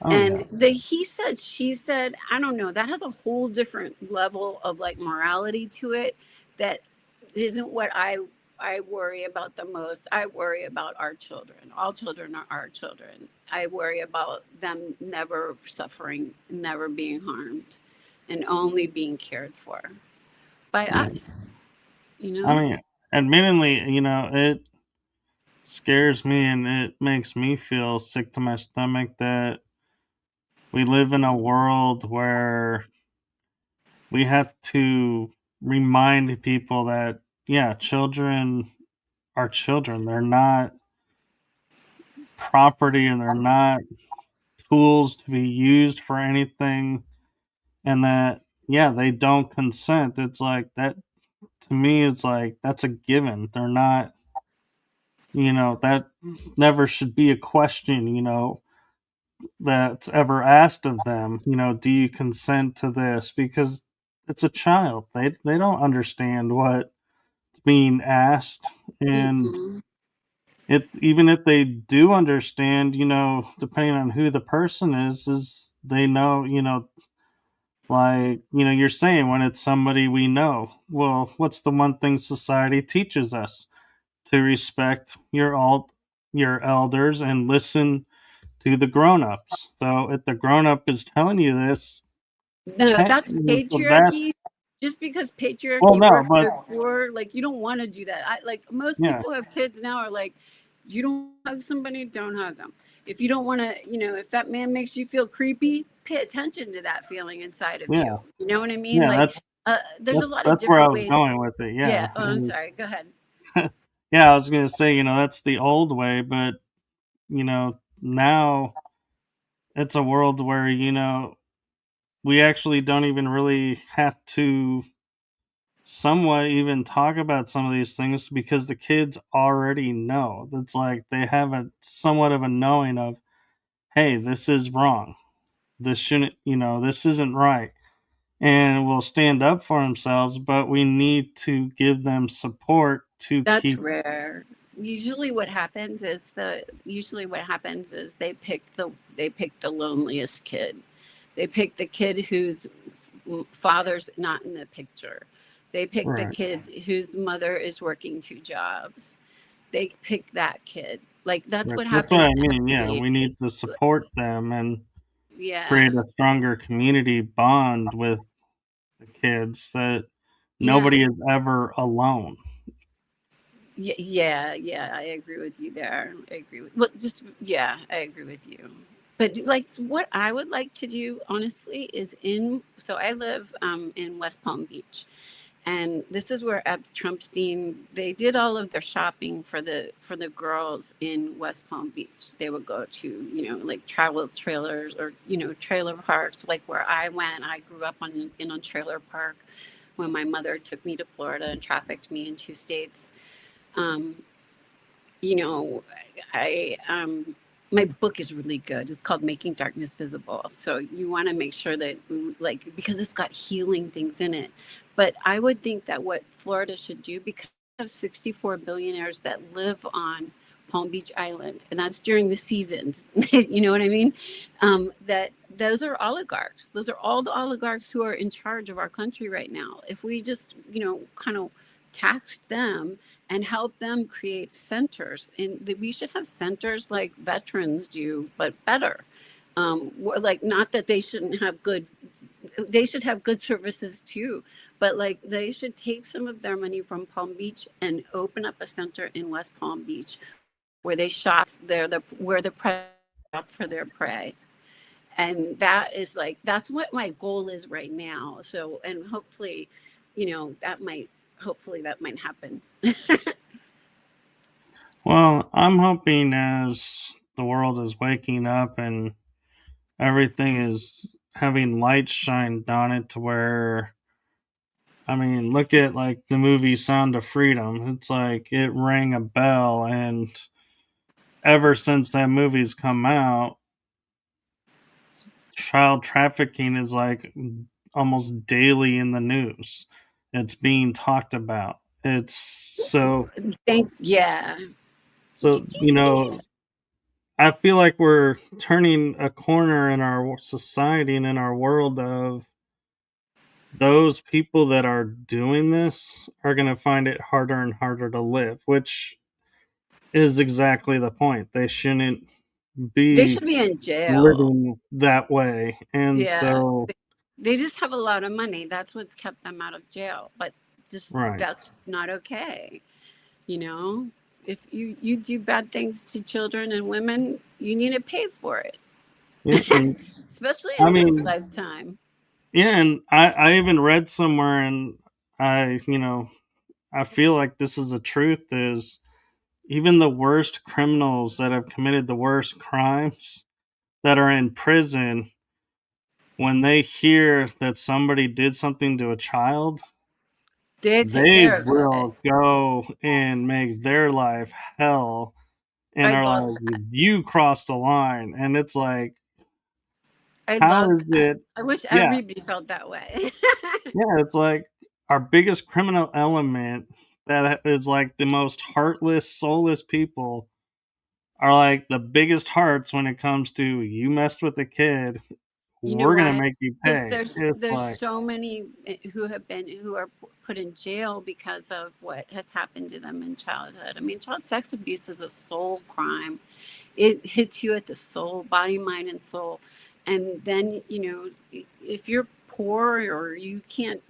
Oh, yeah. And the he said, she said, I don't know, that has a whole different level of like morality to it that isn't what I worry about the most. I worry about our children. All children are our children. I worry about them never suffering, never being harmed, and only being cared for by Yeah. us, I mean, admittedly, it scares me and it makes me feel sick to my stomach that we live in a world where we have to remind people that, yeah, children are children. They're not property, and they're not tools to be used for anything, and that, yeah, they don't consent. It's like that. To me, it's like that's a given. They're not, that never should be a question, that's ever asked of them. Do you consent to this? Because it's a child. They don't understand what's being asked. And Mm-mm. it, even if they do understand, depending on who the person is they know, like, you're saying, when it's somebody we know, well, what's the one thing society teaches us? To respect your elders and listen to the grown-ups. So if the grown-up is telling you this, No, hey, that's so that's, patriarchy. Just because well, patriarchy no, worked but before, like you don't want to do that. I like most yeah, people who have kids now are like, you don't hug somebody, don't hug them. If you don't want to, if that man makes you feel creepy, pay attention to that feeling inside of yeah, you. You know what I mean? yeah, Like, there's a lot of that's where I different was ways. going with it. Yeah. Yeah, Oh, I'm sorry. Go ahead. yeah, I was gonna say, that's the old way, but now it's a world where we actually don't even really have to somewhat even talk about some of these things, because the kids already know. It's like they have a somewhat of a knowing of, hey, this is wrong. This shouldn't, this isn't right. And will stand up for themselves, but we need to give them support to That's keep. rare. Usually what happens is they pick the loneliest kid. They pick the kid whose father's not in the picture. They pick the Right. kid whose mother is working two jobs. They pick that kid. Like that's Right. what That's what happened I mean. at Yeah, the we need to support them and yeah. create a stronger community bond with the kids, that Yeah. nobody is ever alone. Yeah, I agree with you there. I agree with, well, just, yeah, I agree with you. But like what I would like to do, honestly, is so I live in West Palm Beach. And this is where at Trumpstein, they did all of their shopping for the girls in West Palm Beach. They would go to, like travel trailers or, trailer parks, like where I went. I grew up in a trailer park when my mother took me to Florida and trafficked me in two states. Um, you know, I my book is really good. It's called Making Darkness Visible. So you want to make sure that, like, because it's got healing things in it. But I would think that what Florida should do, because we have 64 billionaires that live on Palm Beach Island, and that's during the seasons. You know what I mean? That those are oligarchs. Those are all the oligarchs who are in charge of our country right now. If we just, kind of taxed them and help them create centers, and we should have centers like veterans do, but better. Like, not that they shouldn't have good, they should have good services too, but like they should take some of their money from Palm Beach and open up a center in West Palm Beach where they shop there, where the prey shop for their prey. And that is like, that's what my goal is right now. So, and hopefully, hopefully that might happen. Well, I'm hoping as the world is waking up and everything is having light shined on it to where, I mean, look at like the movie Sound of Freedom. It's like it rang a bell, and ever since that movie's come out, child trafficking is like almost daily in the news. It's being talked about. It's Yeah. so, I feel like we're turning a corner in our society and in our world of those people that are doing this are going to find it harder and harder to live, which is exactly the point. They shouldn't They be should be in jail. living that way. And Yeah. so, They just have a lot of money. That's what's kept them out of jail. But just, right. that's not okay. You know, if you do bad things to children and women, you need to pay for it, Yeah. And especially I in this mean, lifetime. yeah. And I even read somewhere, and I feel like this is the truth is even the worst criminals that have committed the worst crimes that are in prison, when they hear that somebody did something to a child, They take they care of it. will go and make their life hell and I are love like, that. you crossed the line. And it's like, I how love is that. it? I wish Yeah, everybody felt that way. yeah, it's like our biggest criminal element that is like the most heartless, soulless people are like the biggest hearts when it comes to you messed with a kid, You know we're gonna why? make you Because pay. there's It's there's like, so many who are put in jail because of what has happened to them in childhood. I mean, child sex abuse is a soul crime. It hits you at the soul, body, mind, and soul. And then, if you're poor, or you can't,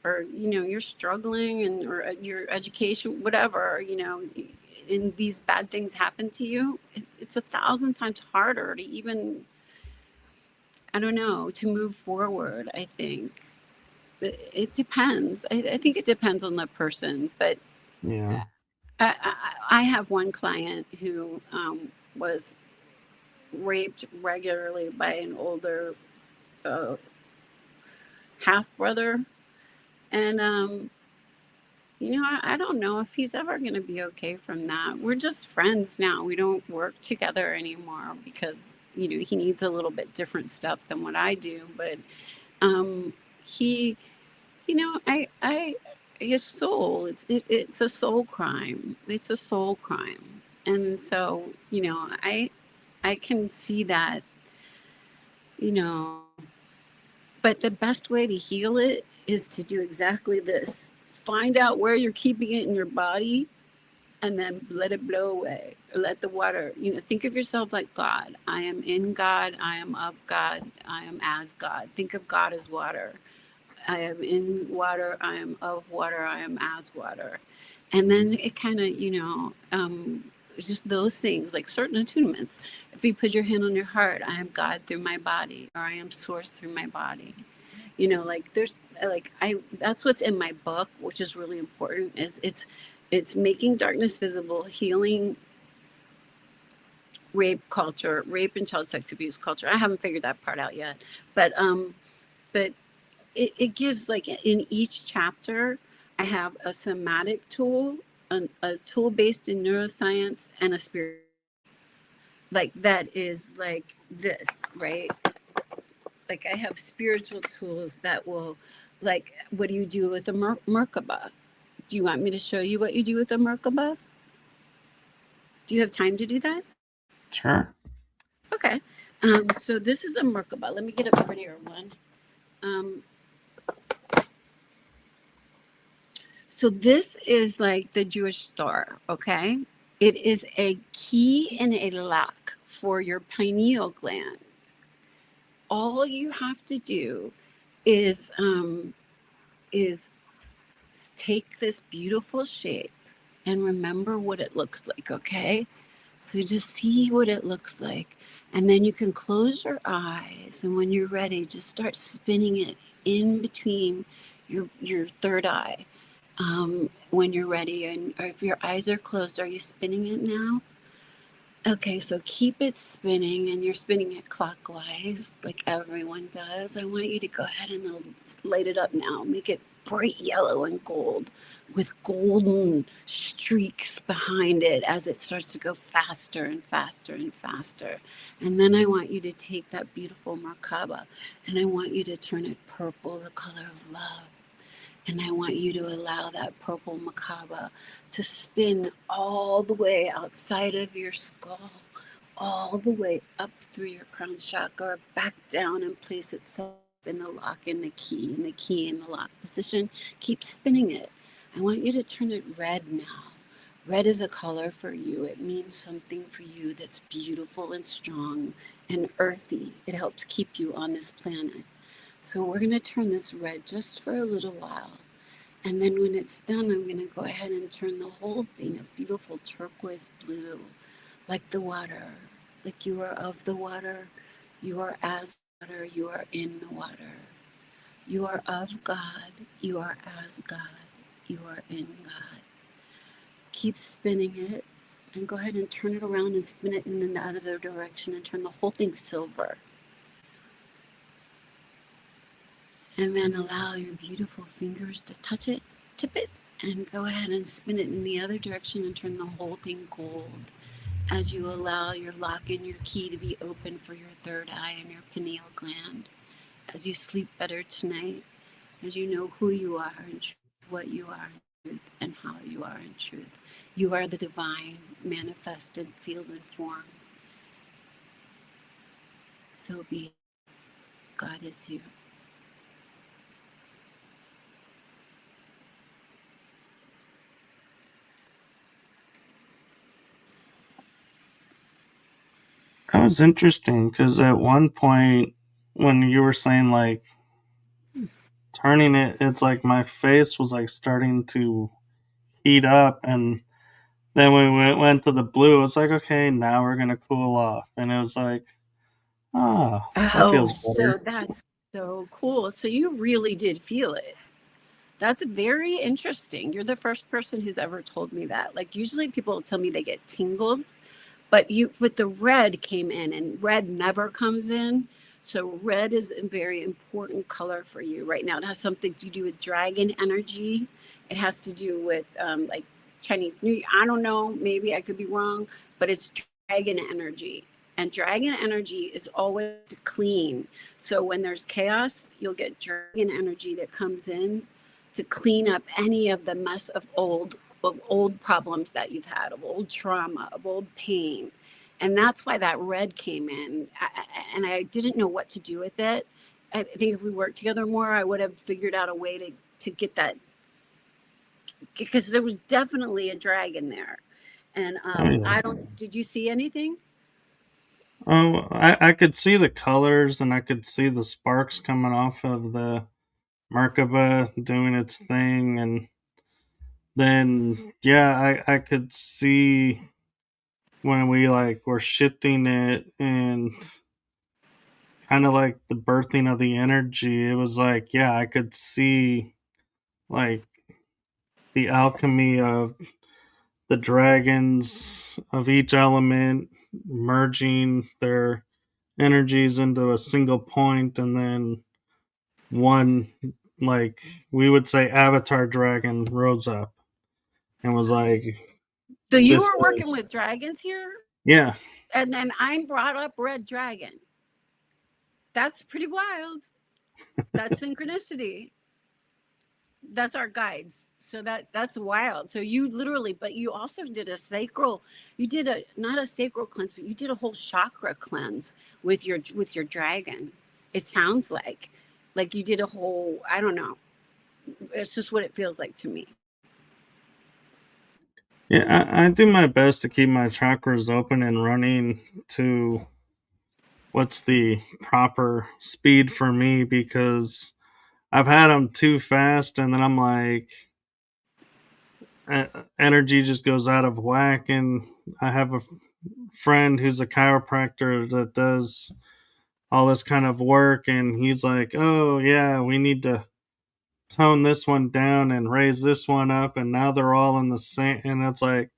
or you're struggling, and or your education, whatever, and these bad things happen to you, it's 1,000 times harder to even, I don't know, to move forward. I think it depends. I think it depends on the person, but yeah. I have one client who was raped regularly by an older uh, half brother. And, I don't know if he's ever going to be okay from that. We're just friends now. We don't work together anymore because, he needs a little bit different stuff than what I do. But he, his soul, it's a soul crime. It's a soul crime. And so, I can see that, you know, but the best way to heal it is to do exactly this. Find out where you're keeping it in your body, and then let it blow away. Or let the water, think of yourself like God. I am in God. I am of God. I am as God. Think of God as water. I am in water. I am of water. I am as water. And then it kind of, just those things, like certain attunements. If you put your hand on your heart, I am God through my body, or I am source through my body. Like there's like that's what's in my book, which is really important. Is it's making darkness visible, healing rape and child sex abuse culture. I haven't figured that part out yet, but it gives, like, in each chapter, I have a somatic tool, a tool based in neuroscience, and a spirit. like that is like this, right? Like I have spiritual tools that will, like, what do you do with a Merkaba? Do you want me to show you what you do with a Merkaba? Do you have time to do that? Sure. Okay. So this is a Merkaba. Let me get a prettier one. Um, so this is like the Jewish star, okay? It is a key and a lock for your pineal gland. All you have to do is take this beautiful shape and remember what it looks like, okay? So just see what it looks like. And then you can close your eyes. And when you're ready, just start spinning it in between your third eye when you're ready. And if your eyes are closed, are you spinning it now? Okay, so keep it spinning and you're spinning it clockwise like everyone does. I want you to go ahead and light it up now. Make it bright yellow and gold with golden streaks behind it as it starts to go faster and faster and faster. And then I want you to take that beautiful Merkaba and I want you to turn it purple, the color of love. And I want you to allow that purple Merkaba to spin all the way outside of your skull, all the way up through your crown chakra, back down and place itself in the lock and the key in the lock position. Keep spinning it. I want you to turn it red now. Red is a color for you. It means something for you that's beautiful and strong and earthy. It helps keep you on this planet. So we're going to turn this red just for a little while. And then when it's done, I'm going to go ahead and turn the whole thing a beautiful turquoise blue, like the water, like you are of the water, you are as water, you are in the water. You are of God, you are as God, you are in God. Keep spinning it and go ahead and turn it around and spin it in the other direction and turn the whole thing silver. And then allow your beautiful fingers to touch it, tip it, and go ahead and spin it in the other direction and turn the whole thing gold as you allow your lock and your key to be open for your third eye and your pineal gland. As you sleep better tonight, as you know who you are and what you are in truth and how you are in truth. You are the divine, manifest in field and form. So be it. God is here. That was interesting because at one point when you were saying like turning it, it's like my face was like starting to heat up, and then when we went to the blue, it's like okay, now we're gonna cool off, and it was like that Oh, feels so better. that's so cool. So you really did feel it. That's very interesting. You're the first person who's ever told me that. Like usually people tell me they get tingles, but you with the red came in and red never comes in. So red is a very important color for you right now. It has something to do with dragon energy. It has to do with like Chinese New Year. I don't know, maybe I could be wrong, but it's dragon energy. And dragon energy is always clean. So when there's chaos, you'll get dragon energy that comes in to clean up any of the mess of old problems that you've had, of old trauma, of old pain. And that's why that red came in. And I didn't know what to do with it. I think if we worked together more, I would have figured out a way to get that, because there was definitely a dragon there. And Oh yeah. I don't, did you see anything? Oh, I could see the colors and I could see the sparks coming off of the Merkaba doing its thing, and then yeah, I could see when we like were shifting it and kind of like the birthing of the energy. It was like yeah, I could see like the alchemy of the dragons of each element merging their energies into a single point, and then one, like we would say, avatar dragon rose up and was like, So you this were working is with dragons here? Yeah. And then I'm brought up Red Dragon. That's pretty wild. That's synchronicity. That's our guides. So that's wild. So you literally, but you also did a sacral, you did a not a sacral cleanse, but you did a whole chakra cleanse with your dragon. It sounds like you did a whole, I don't know. It's just what it feels like to me. Yeah, I do my best to keep my chakras open and running to what's the proper speed for me, because I've had them too fast and then I'm like, energy just goes out of whack. And I have a friend who's a chiropractor that does all this kind of work, and he's like, oh, yeah, we need to tone this one down and raise this one up. And now they're all in the same. And it's like,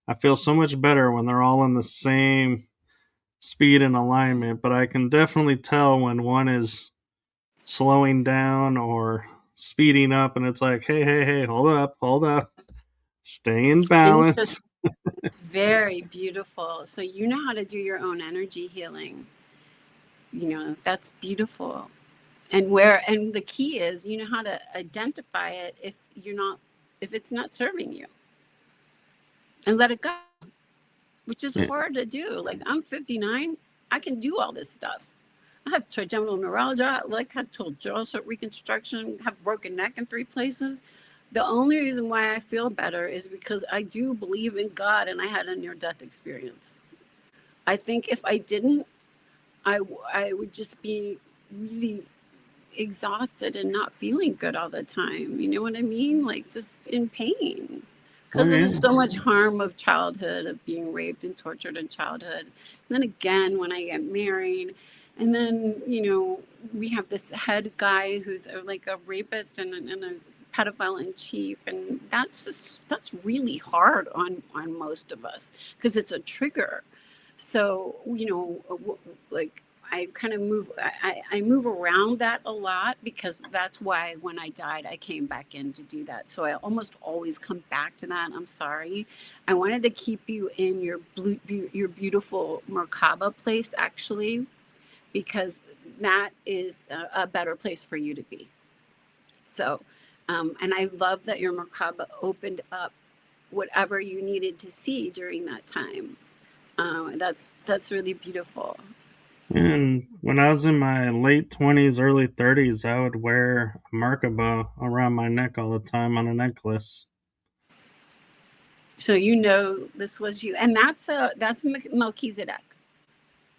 I feel so much better when they're all in the same speed and alignment, but I can definitely tell when one is slowing down or speeding up, and it's like, hey, hey, hey, hold up, stay in balance. Interesting. Very beautiful. So you know how to do your own energy healing. That's beautiful. And the key is you know how to identify it if it's not serving you, and let it go, which is Yeah, hard to do. Like, I'm 59, I can do all this stuff. I have trigeminal neuralgia, like had total jaw reconstruction, have broken neck in 3 places. The only reason why I feel better is because I do believe in God, and I had a near-death experience. I think if I didn't, I would just be really exhausted and not feeling good all the time. You know what I mean? Like, just in pain. oh Because yeah, there's so much harm of childhood, of being raped and tortured in childhood. And then again, when I get married, and then, we have this head guy who's like a rapist and a pedophile in chief. And that's really hard on most of us because it's a trigger. So, like, I kind of I move around that a lot, because that's why when I died, I came back in to do that. So I almost always come back to that. I'm sorry. I wanted to keep you in your beautiful Merkaba place, actually, because that is a better place for you to be. So, and I love that your Merkaba opened up whatever you needed to see during that time. That's really beautiful. and when I was in my late 20s, early 30s, I would wear a Merkaba around my neck all the time on a necklace. So this was you, and that's Melchizedek,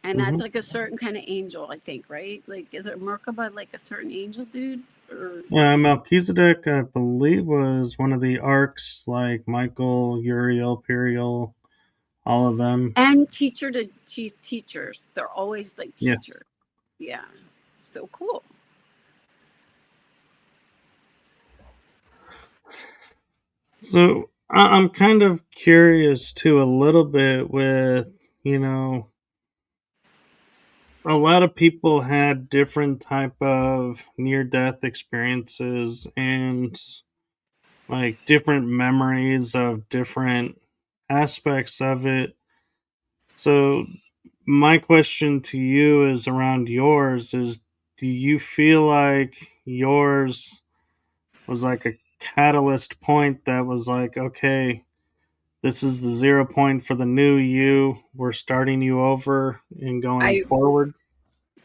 and that's Hmm. like a certain kind of angel, I think, right? Like, is it Merkaba like a certain angel, dude? Or Melchizedek, I believe, was one of the arcs, like Michael, Uriel, Periel, all of them. and teacher to teachers, they're always like Yes. teacher. Yeah, so cool. So I'm kind of curious too, a little bit with, you know, a lot of people had different type of near death experiences and like different memories of different aspects of it. So my question to you is around yours is, do you feel like yours was like a catalyst point that was like, okay, this is the 0 point for the new you. We're starting you over and going I forward.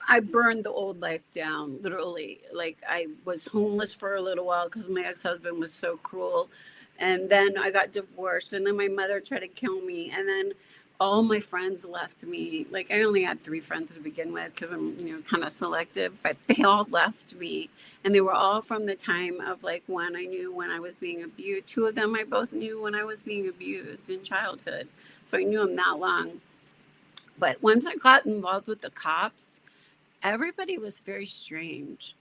I burned the old life down, literally. Like, I was homeless for a little while because my ex-husband was so cruel. And then I got divorced, and then my mother tried to kill me. And then all my friends left me. Like, I only had 3 friends to begin with because I'm, kind of selective, but they all left me. And they were all from the time of, like, when I knew when I was being abused. 2 of them I both knew when I was being abused in childhood. So I knew them that long. But once I got involved with the cops, everybody was very strange.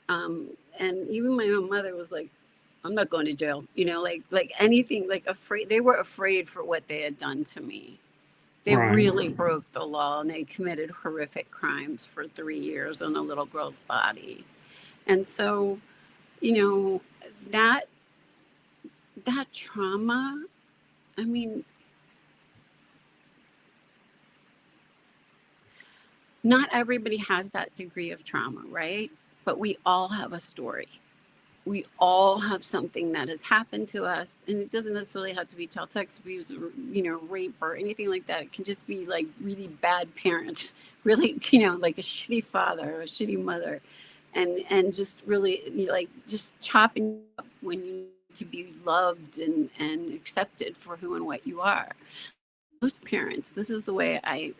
And even my own mother was like, I'm not going to jail, like anything, like afraid. They were afraid for what they had done to me. They Right. really broke the law, and they committed horrific crimes for 3 years on a little girl's body. And so, you know, that that trauma, I mean, not everybody has that degree of trauma, right? But we all have a story. We all have something that has happened to us, and it doesn't necessarily have to be child sex abuse or rape or anything like that. It can just be like really bad parents, really like a shitty father or a shitty mother, and just really like just chopping up when you need to be loved and accepted for who and what you are. Most parents, this is the way I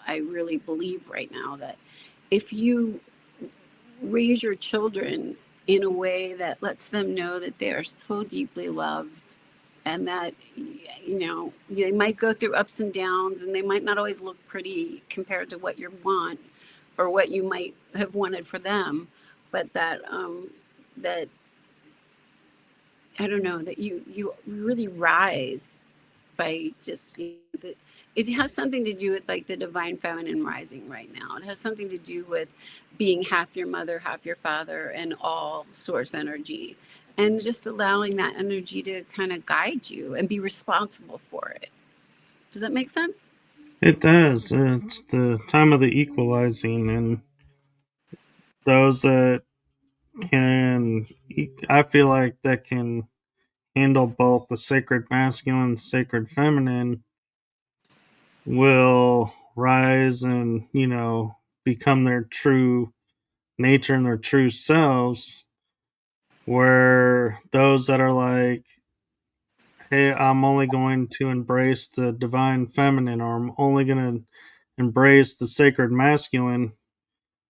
really believe right now, that if you raise your children in a way that lets them know that they are so deeply loved, and that they might go through ups and downs, and they might not always look pretty compared to what you want or what you might have wanted for them, but that I don't know, that you really rise by just it has something to do with like the divine feminine rising right now. It has something to do with being half your mother, half your father, and all source energy, and just allowing that energy to kind of guide you and be responsible for it. Does that make sense? It does. It's the time of the equalizing, and those that can, I feel like that can handle both the sacred masculine and sacred feminine will rise and, become their true nature and their true selves. Where those that are like, hey, I'm only going to embrace the divine feminine, or I'm only going to embrace the sacred masculine,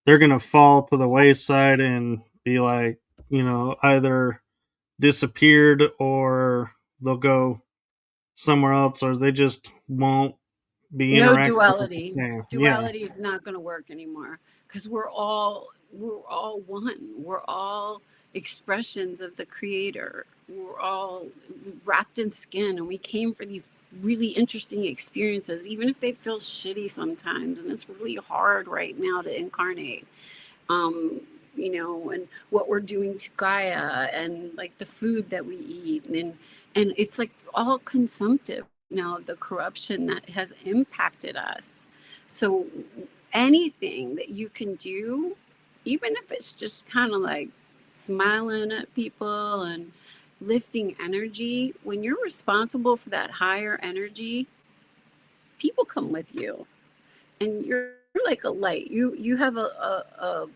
they're going to fall to the wayside and be like, either disappeared, or they'll go somewhere else, or they just won't be No interacting with the duality. same. Yeah. Duality is not going to work anymore, because we're all one. We're all expressions of the creator. We're all wrapped in skin, and we came for these really interesting experiences, even if they feel shitty sometimes, and it's really hard right now to incarnate. um, and what we're doing to Gaia, and like the food that we eat, and it's like all consumptive. The corruption that has impacted us. So anything that you can do, even if it's just kind of like smiling at people and lifting energy, when you're responsible for that higher energy, people come with you, and you're like a light. You have a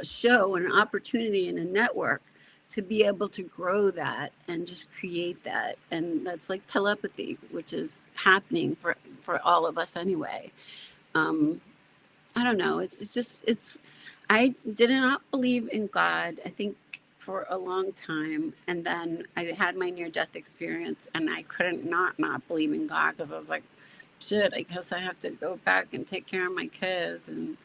show and an opportunity and a network to be able to grow that and just create that. And that's like telepathy, which is happening for all of us anyway. um I don't know, it's I did not believe in God, I think, for a long time, and then I had my near death experience, and I couldn't not believe in God, because I was like, shit, I guess I have to go back and take care of my kids. And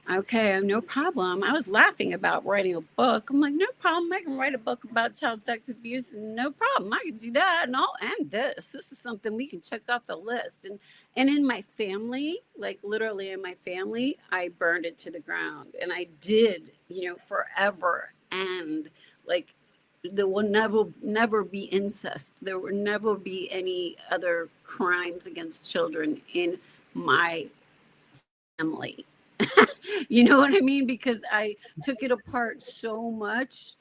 okay, no problem. I was laughing about writing a book. I'm like, no problem. I can write a book about child sex abuse. No problem. I can do that. And I'll end this. This is something we can check off the list. And in my family, like literally in my family, I burned it to the ground. And I did, forever. And like, there will never be incest. There will never be any other crimes against children in my family. You know what I mean? Because I took it apart so much.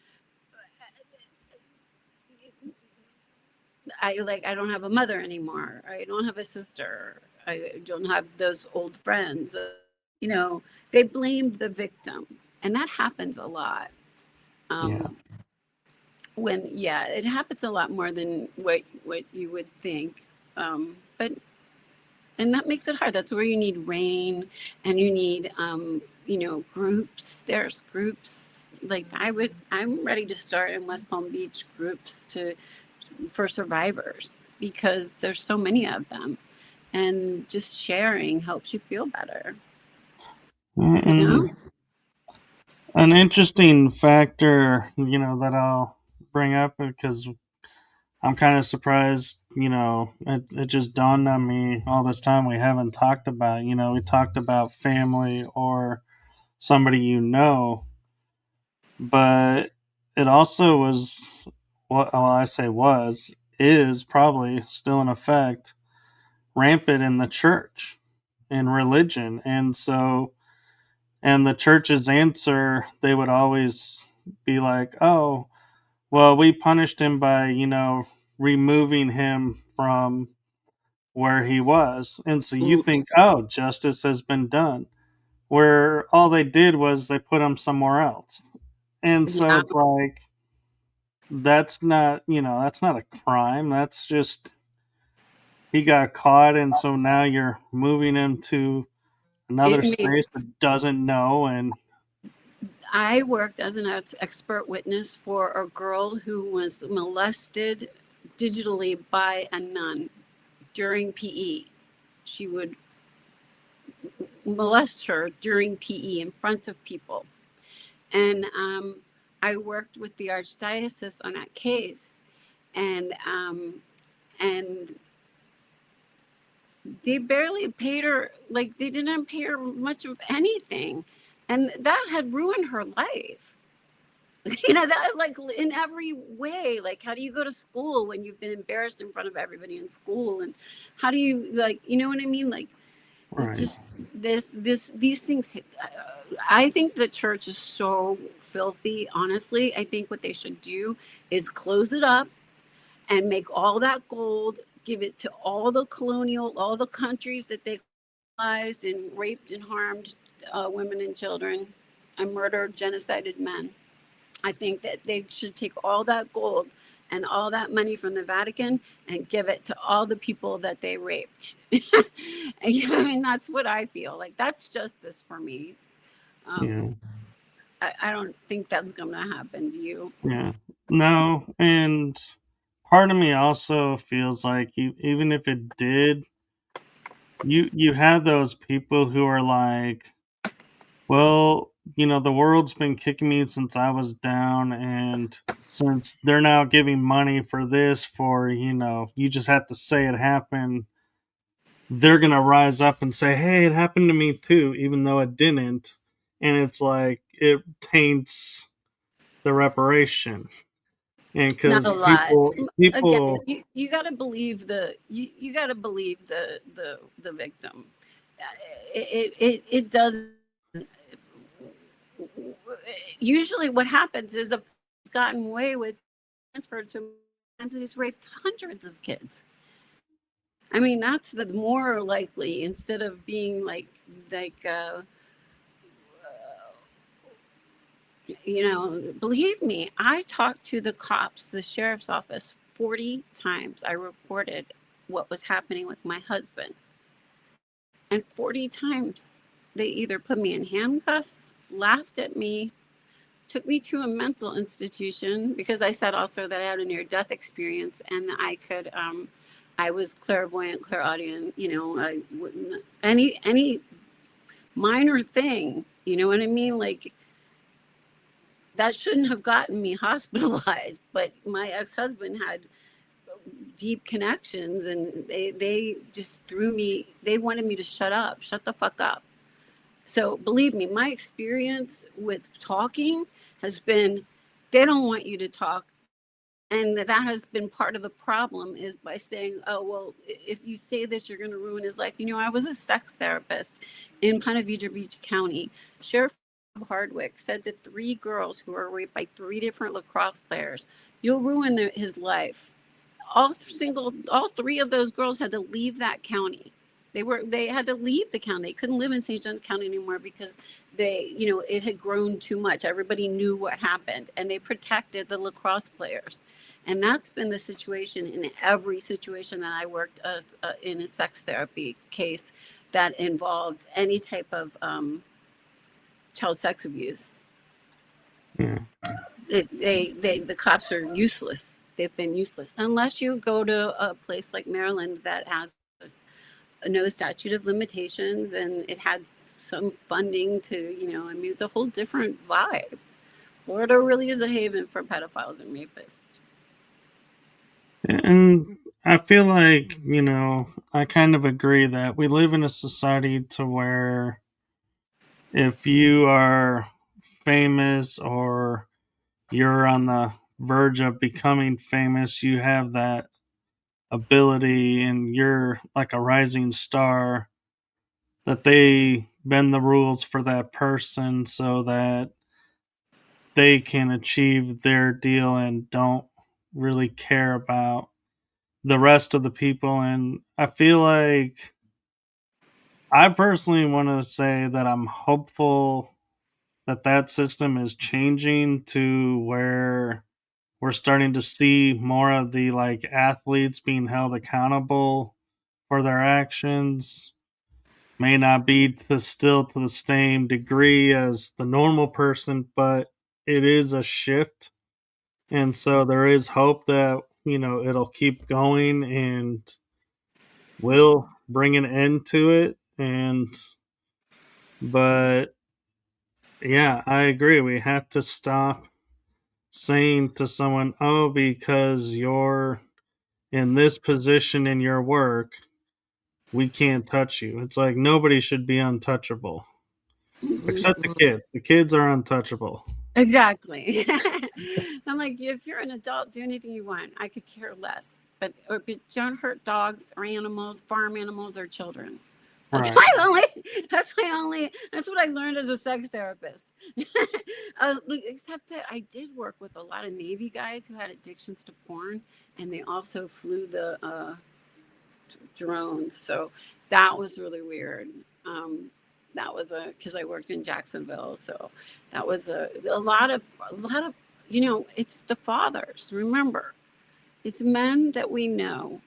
I don't have a mother anymore. I don't have a sister. I don't have those old friends. They blamed the victim, and that happens a lot. Yeah. Um, when yeah, it happens a lot more than what you would think. But and that makes it hard. That's where you need rain, and you need groups. There's groups, like I'm ready to start in West Palm Beach groups for survivors, because there's so many of them, and just sharing helps you feel better, you know. And an interesting factor, that I'll bring up, because I'm kind of surprised, it just dawned on me all this time we haven't talked about, we talked about family or somebody but it also was, well, I say is probably still in effect, rampant in the church. and religion. And so, and the church's answer, they would always be like, oh, well, we punished him by, removing him from where he was. And so you Mhm. think, oh, justice has been done. Where all they did was they put him somewhere else. And so Yeah. it's like, that's not a crime. That's just, he got caught. And so now you're moving him to another It made space that doesn't know. And I worked as an expert witness for a girl who was molested digitally by a nun during PE. She would molest her during PE in front of people. And I worked with the archdiocese on that case, and and they barely paid her. Like, they didn't pay her much of anything, and that had ruined her life. That, like, in every way. Like, how do you go to school when you've been embarrassed in front of everybody in school? And how do you, like, you know what I mean? Like, it's right. just these things. I think the church is so filthy. Honestly, I think what they should do is close it up and make all that gold, give it to all the countries that they colonized and raped and harmed women and children and murdered, genocided men. I think that they should take all that gold and all that money from the Vatican and give it to all the people that they raped. I mean, that's what I feel like. That's justice for me. Um, Yeah. I don't think that's going to happen. Do you? Yeah. No. And part of me also feels like even if it did, you have those people who are like, well, the world's been kicking me since I was down, and since they're now giving money for this, for, you just have to say it happened, they're going to rise up and say, hey, it happened to me too, even though it didn't. And it's like, it taints the reparation. And Not because a lot. Again, people, you got to believe you got to believe the victim. It does. Usually, what happens is a gotten away with transferred to he's raped hundreds of kids. I mean, that's the more likely, instead of being like believe me, I talked to the cops, the sheriff's office 40 times. I reported what was happening with my husband. And 40 times they either put me in handcuffs, laughed at me, took me to a mental institution, because I said also that I had a near death experience and I could I was clairvoyant, clairaudient, I wouldn't any minor thing, you know what I mean? Like, that shouldn't have gotten me hospitalized, but my ex-husband had deep connections, and they just threw me. They wanted me to shut the fuck up. So believe me, my experience with talking has been, they don't want you to talk. And that has been part of the problem, is by saying, oh, well, if you say this, you're going to ruin his life. I was a sex therapist in Ponte Vedra Beach County. Sheriff Hardwick said to 3 girls who were raped by 3 different lacrosse players, you'll ruin his life. All 3 of those girls had to leave that county. They had to leave the county. They couldn't live in St. Johns County anymore because it had grown too much. Everybody knew what happened, and they protected the lacrosse players. And that's been the situation in every situation that I worked in a sex therapy case that involved any type of child sex abuse. yeah, The cops are useless. They've been useless unless you go to a place like Maryland that has no statute of limitations, and it had some funding to, it's a whole different vibe. Florida really is a haven for pedophiles and rapists. and I feel like, I kind of agree that we live in a society to where if you are famous or you're on the verge of becoming famous, you have that ability and you're like a rising star, that they bend the rules for that person so that they can achieve their deal and don't really care about the rest of the people. And I feel like I personally want to say that I'm hopeful that that system is changing to where we're starting to see more of the like athletes being held accountable for their actions. May not be still to the same degree as the normal person, but it is a shift. And so there is hope that, it'll keep going and will bring an end to it. But yeah, I agree. We have to stop saying to someone, oh, because you're in this position in your work, we can't touch you. It's like nobody should be untouchable except the Mhm. kids. The kids are untouchable. Exactly. I'm like, if you're an adult, do anything you want. I could care less. But don't hurt dogs or animals, farm animals or children. That's Right. my only. That's my only. That's what I learned as a sex therapist. Except that I did work with a lot of Navy guys who had addictions to porn, and they also flew the drones. So that was really weird. That was because I worked in Jacksonville, so that was a lot of it's the fathers. Remember, it's men that we know.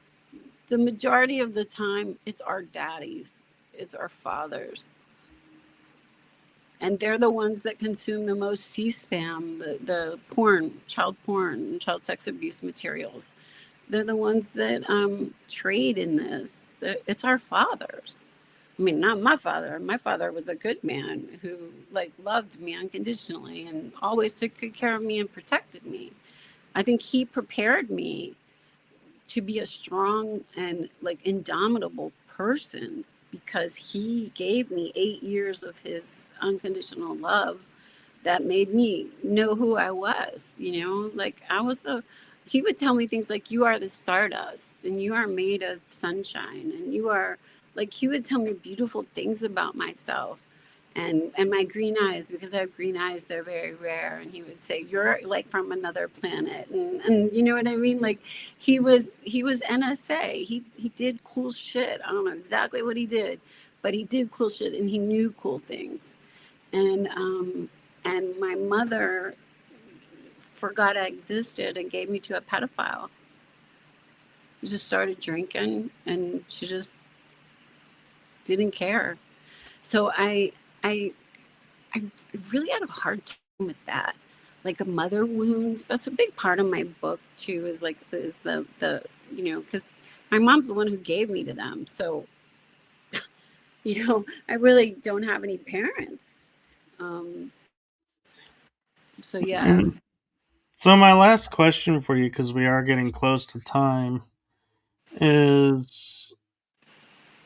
The majority of the time, it's our daddies, it's our fathers, and they're the ones that consume the most C-spam, the porn, child sex abuse materials. They're the ones that trade in this. It's our fathers. I mean, not my father. My father was a good man who like loved me unconditionally and always took good care of me and protected me. I think he prepared me to be a strong and like indomitable person because he gave me 8 years of his unconditional love that made me know who I was, like he would tell me things like, you are the stardust and you are made of sunshine and you are like, he would tell me beautiful things about myself and my green eyes, because I have green eyes, they're very rare. And he would say, you're like from another planet. And you know what I mean? Like he was NSA. He did cool shit. I don't know exactly what he did, but he did cool shit and he knew cool things. And my mother forgot I existed and gave me to a pedophile. She just started drinking and she just didn't care. So I I really had a hard time with that. Like a mother wounds, that's a big part of my book too, is like is the because my mom's the one who gave me to them. So, I really don't have any parents. Um, so yeah. And so my last question for you, because we are getting close to time, is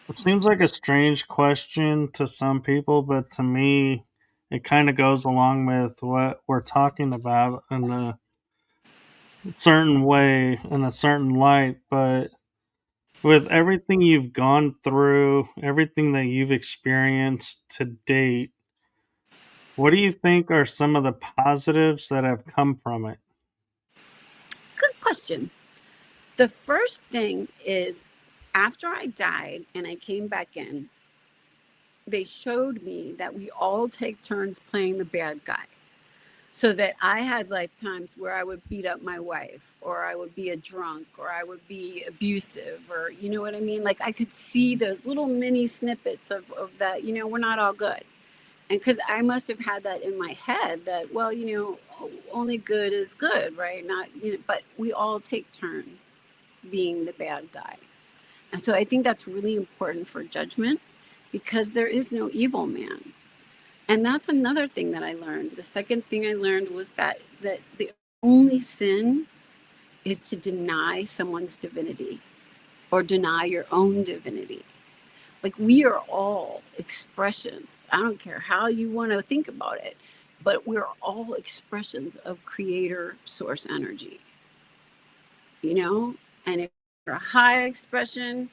it seems like a strange question to some people, but to me, it kind of goes along with what we're talking about in a certain way, in a certain light. But with everything you've gone through, everything that you've experienced to date, what do you think are some of the positives that have come from it? Good question. The first thing is, after I died and I came back in, they showed me that we all take turns playing the bad guy. So that I had lifetimes where I would beat up my wife, or I would be a drunk, or I would be abusive, or you know what I mean? Like I could see those little mini snippets of that, we're not all good. And because I must have had that in my head that, well, only good is good, right? Not, but we all take turns being the bad guy. And so I think that's really important for judgment, because there is no evil man. And that's another thing that I learned. The second thing I learned was that the only sin is to deny someone's divinity or deny your own divinity. Like we are all expressions. I don't care how you want to think about it, but we're all expressions of creator source energy, And if you're a high expression,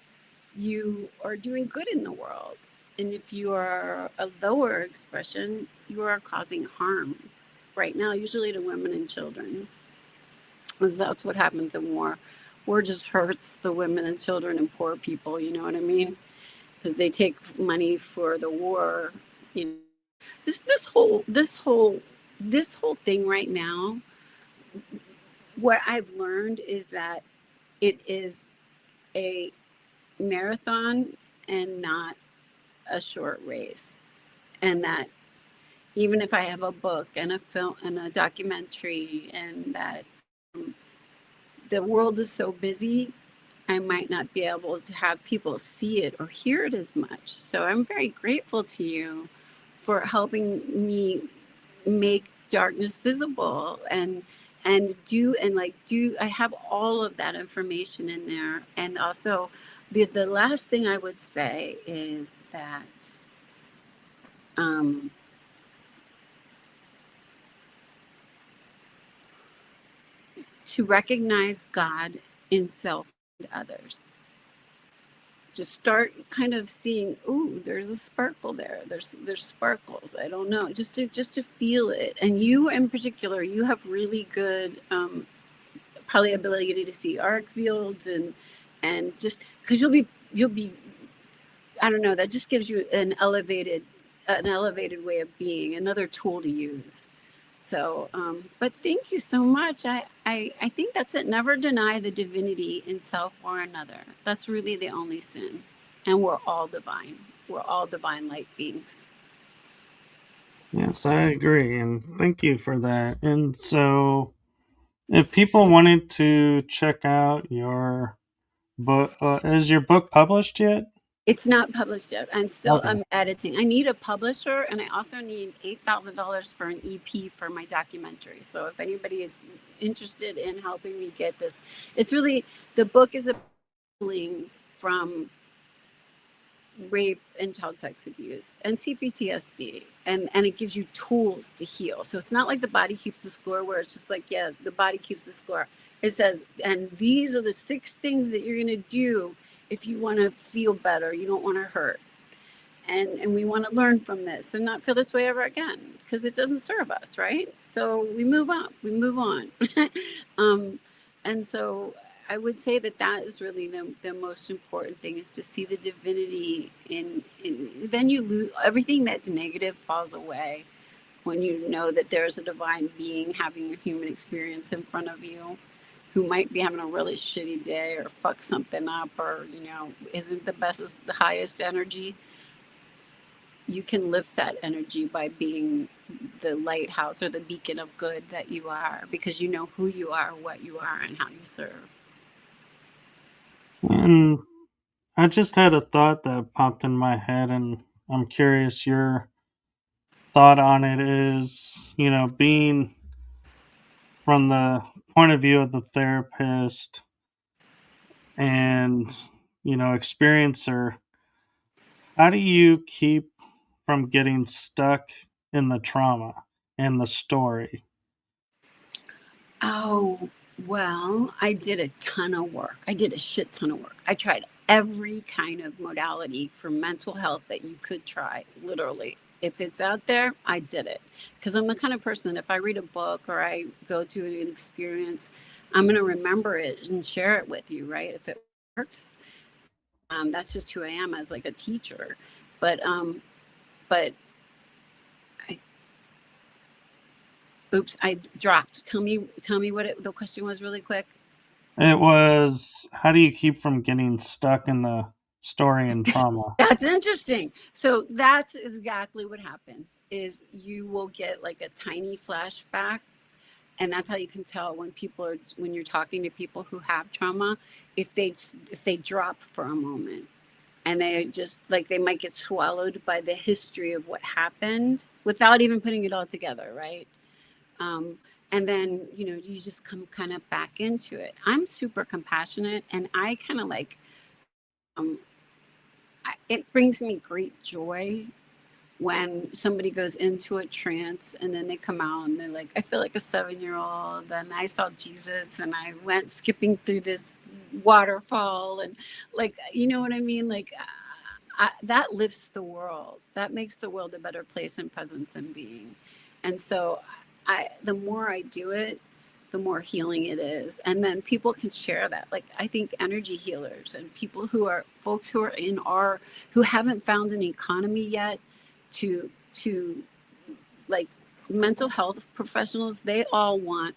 you are doing good in the world. And if you are a lower expression, you are causing harm right now, usually to women and children, because that's what happens in war. War just hurts the women and children and poor people, you know what I mean? Because they take money for the war. You know, just this whole thing right now. What I've learned is that it is a marathon and not a short race, and that even if I have a book and a film and a documentary, and that the world is so busy, I might not be able to have people see it or hear it as much. So I'm very grateful to you for helping me make darkness visible, and I have all of that information in there. And also the last thing I would say is that um to recognize God in self and others. Just start kind of seeing, ooh, there's a sparkle there. There's sparkles. I don't know. Just to feel it. And you in particular, you have really good probably ability to see arc fields, and just because you'll be I don't know, that just gives you an elevated way of being, another tool to use. So, but thank you so much. I think that's it. Never deny the divinity in self or another. That's really the only sin. And we're all divine. We're all divine light beings. Yes, I agree, and thank you for that. And so, if people wanted to check out your book, is your book published yet? It's not published yet. Okay. I'm editing. I need a publisher, and I also need $8,000 for an EP for my documentary. So if anybody is interested in helping me get this, it's really, the book is a healing from rape and child sex abuse and C-PTSD, and it gives you tools to heal. So it's not like the body keeps the score, where it's just like, yeah, the body keeps the score. It says, and these are the 6 things that you're going to do if you want to feel better, you don't want to hurt, and we want to learn from this and not feel this way ever again, because it doesn't serve us, right? So we move on. um, and so I would say that is really the most important thing, is to see the divinity in then you lose everything that's negative, falls away when you know that there's a divine being having a human experience in front of you, who might be having a really shitty day or fuck something up, or isn't the best, is the highest energy. You can lift that energy by being the lighthouse or the beacon of good that you are, because you know who you are, what you are, and how you serve. And I just had a thought that popped in my head, and I'm curious your thought on it. Is, being from the point of view of the therapist and, experiencer, how do you keep from getting stuck in the trauma and the story? Oh, well, I did a ton of work. I did a shit ton of work. I tried every kind of modality for mental health that you could try, literally. If it's out there, I did it. Because I'm the kind of person that if I read a book or I go to an experience, I'm going to remember it and share it with you, right? If it works, that's just who I am as like a teacher. But, but I, oops, I dropped. Tell me what the question was really quick. It was, how do you keep from getting stuck in the story and trauma? That's interesting. So that's exactly what happens, is you will get like a tiny flashback. And that's how you can tell when you're talking to people who have trauma, if they drop for a moment, and they just like, they might get swallowed by the history of what happened without even putting it all together, right? Um, and then you just come kind of back into it. I'm super compassionate, and I kind of like, um, it brings me great joy when somebody goes into a trance and then they come out and they're like, I feel like a 7-year-old, and I saw Jesus, and I went skipping through this waterfall, and like, you know what I mean? Like, that lifts the world. That makes the world a better place in presence and being. And so the more I do it, the more healing it is. And then people can share that. Like, I think energy healers and people who are folks who are who haven't found an economy yet to like mental health professionals, they all want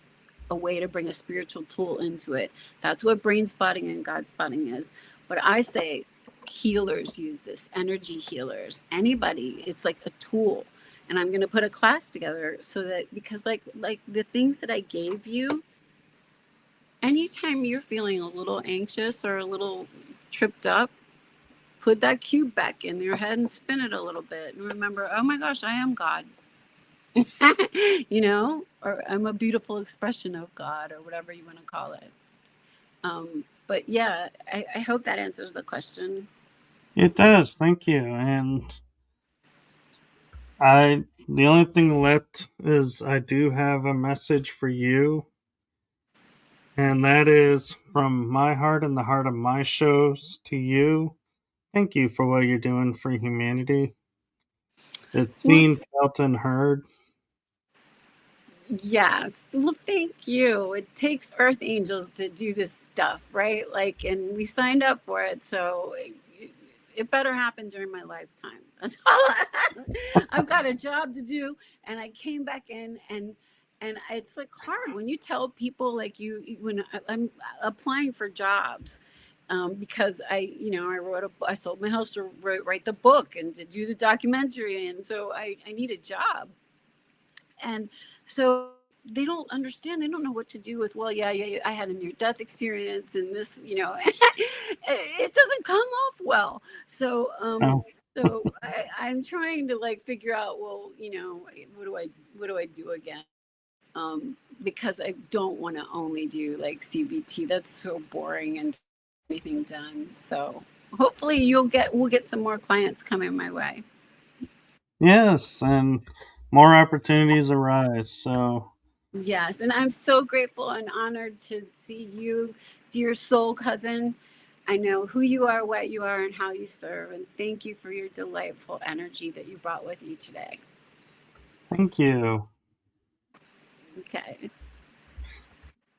a way to bring a spiritual tool into it. That's what brain spotting and God spotting is. But I say healers use this, energy healers, anybody. It's like a tool. And I'm going to put a class together so that, because like the things that I gave you, anytime you're feeling a little anxious or a little tripped up, put that cube back in your head and spin it a little bit and remember, oh my gosh, I am God. Or I'm a beautiful expression of God, or whatever you want to call it. But yeah, I hope that answers the question. It does. Thank you. And the only thing left is I do have a message for you, and that is from my heart and the heart of my shows to you. Thank you for what you're doing for humanity. It's Well, seen, felt, and heard. yes. Well, thank you. It takes earth angels to do this stuff, right? Like, and we signed up for it, so it better happen during my lifetime. That's all. I've got a job to do, and I came back in, and it's like hard when you tell people, like, when I'm applying for jobs. Because I sold my house to write the book and to do the documentary, and so I need a job. And so they don't understand. They don't know what to do with, well, yeah, I had a near death experience, and this, it doesn't come off well. So, Oh, I'm trying to like figure out, well, what do I do again? Because I don't want to only do like CBT. That's so boring and anything done. So hopefully we'll get some more clients coming my way. yes, and more opportunities arise. So, Yes, and I'm so grateful and honored to see you, dear soul cousin. I know who you are, what you are, and how you serve. And thank you for your delightful energy that you brought with you today. thank you. Okay.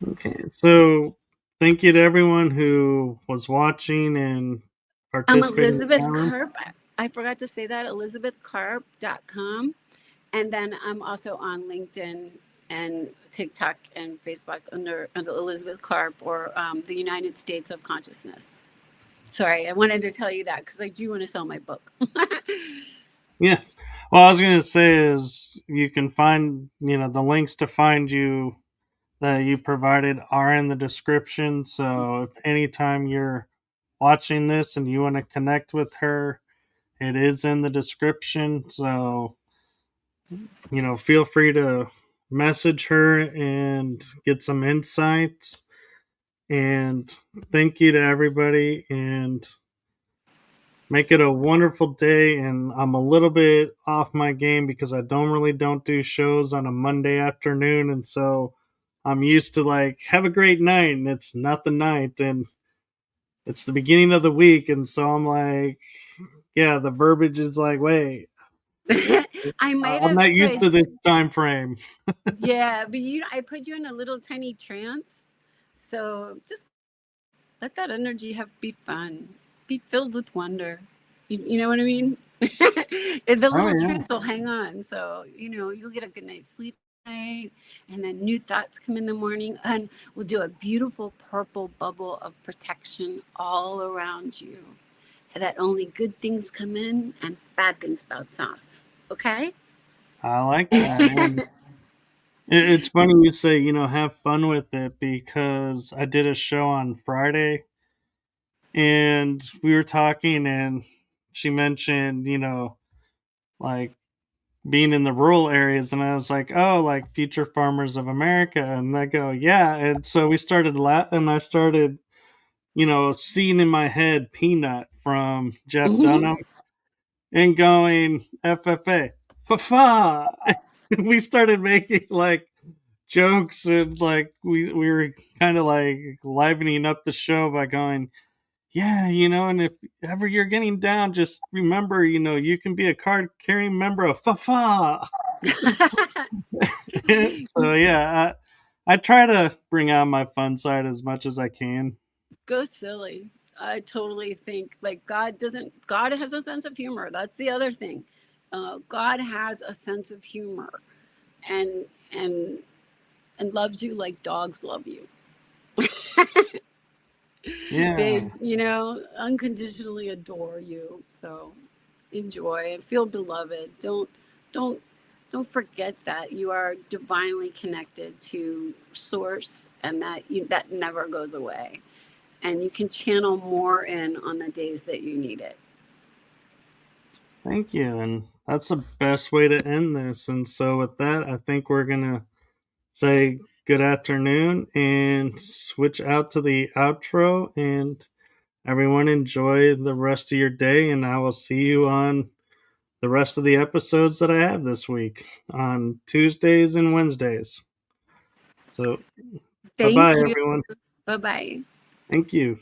Okay, so thank you to everyone who was watching and I'm participating in the Elizabeth challenge. Karp. I forgot to say that, elizabethkarp.com. And then I'm also on LinkedIn and TikTok and Facebook under Elizabeth Karp, or the United States of Consciousness. Sorry, I wanted to tell you that because I do want to sell my book. Yes. Well, I was going to say is you can find, the links to find you that you provided are in the description. So if anytime you're watching this and you want to connect with her, it is in the description. So, feel free to message her and get some insights. And thank you to everybody, and make it a wonderful day. And I'm a little bit off my game because I don't do shows on a Monday afternoon, and so I'm used to like have a great night, and it's not the night, and it's the beginning of the week, and so I'm like, yeah, the verbiage is like, wait, I might I'm have not used put, to this time frame. yeah, but I put you in a little tiny trance. So just let that energy be fun, be filled with wonder. You know what I mean? The Oh little yeah. trance will hang on. So, you'll get a good night's sleep tonight, and then new thoughts come in the morning, and we'll do a beautiful purple bubble of protection all around you. That only good things come in and bad things bounce off. Okay? I like that. And it's funny you say, have fun with it, because I did a show on Friday and we were talking, and she mentioned, like being in the rural areas, and I was like, oh, like Future Farmers of America, and they go, yeah. And so we started and I started, seeing in my head Peanut from Jeff Dunham and going FFA, fa. We started making like jokes, and like we were kind of like livening up the show by going, yeah, and if ever you're getting down, just remember, you can be a card carrying member of FA. So yeah, I try to bring out my fun side as much as I can. Go silly. I totally think like God has a sense of humor. That's the other thing. God has a sense of humor and and and loves you like dogs love you. Yeah, They, unconditionally adore you. So enjoy and feel beloved. Don't don't forget that you are divinely connected to source, and that never goes away. And you can channel more in on the days that you need it. thank you, and that's the best way to end this. And so with that, I think we're gonna say good afternoon and switch out to the outro. And everyone enjoy the rest of your day, and I will see you on the rest of the episodes that I have this week on Tuesdays and Wednesdays. So bye bye, Thank you. everyone. Bye bye. Thank you.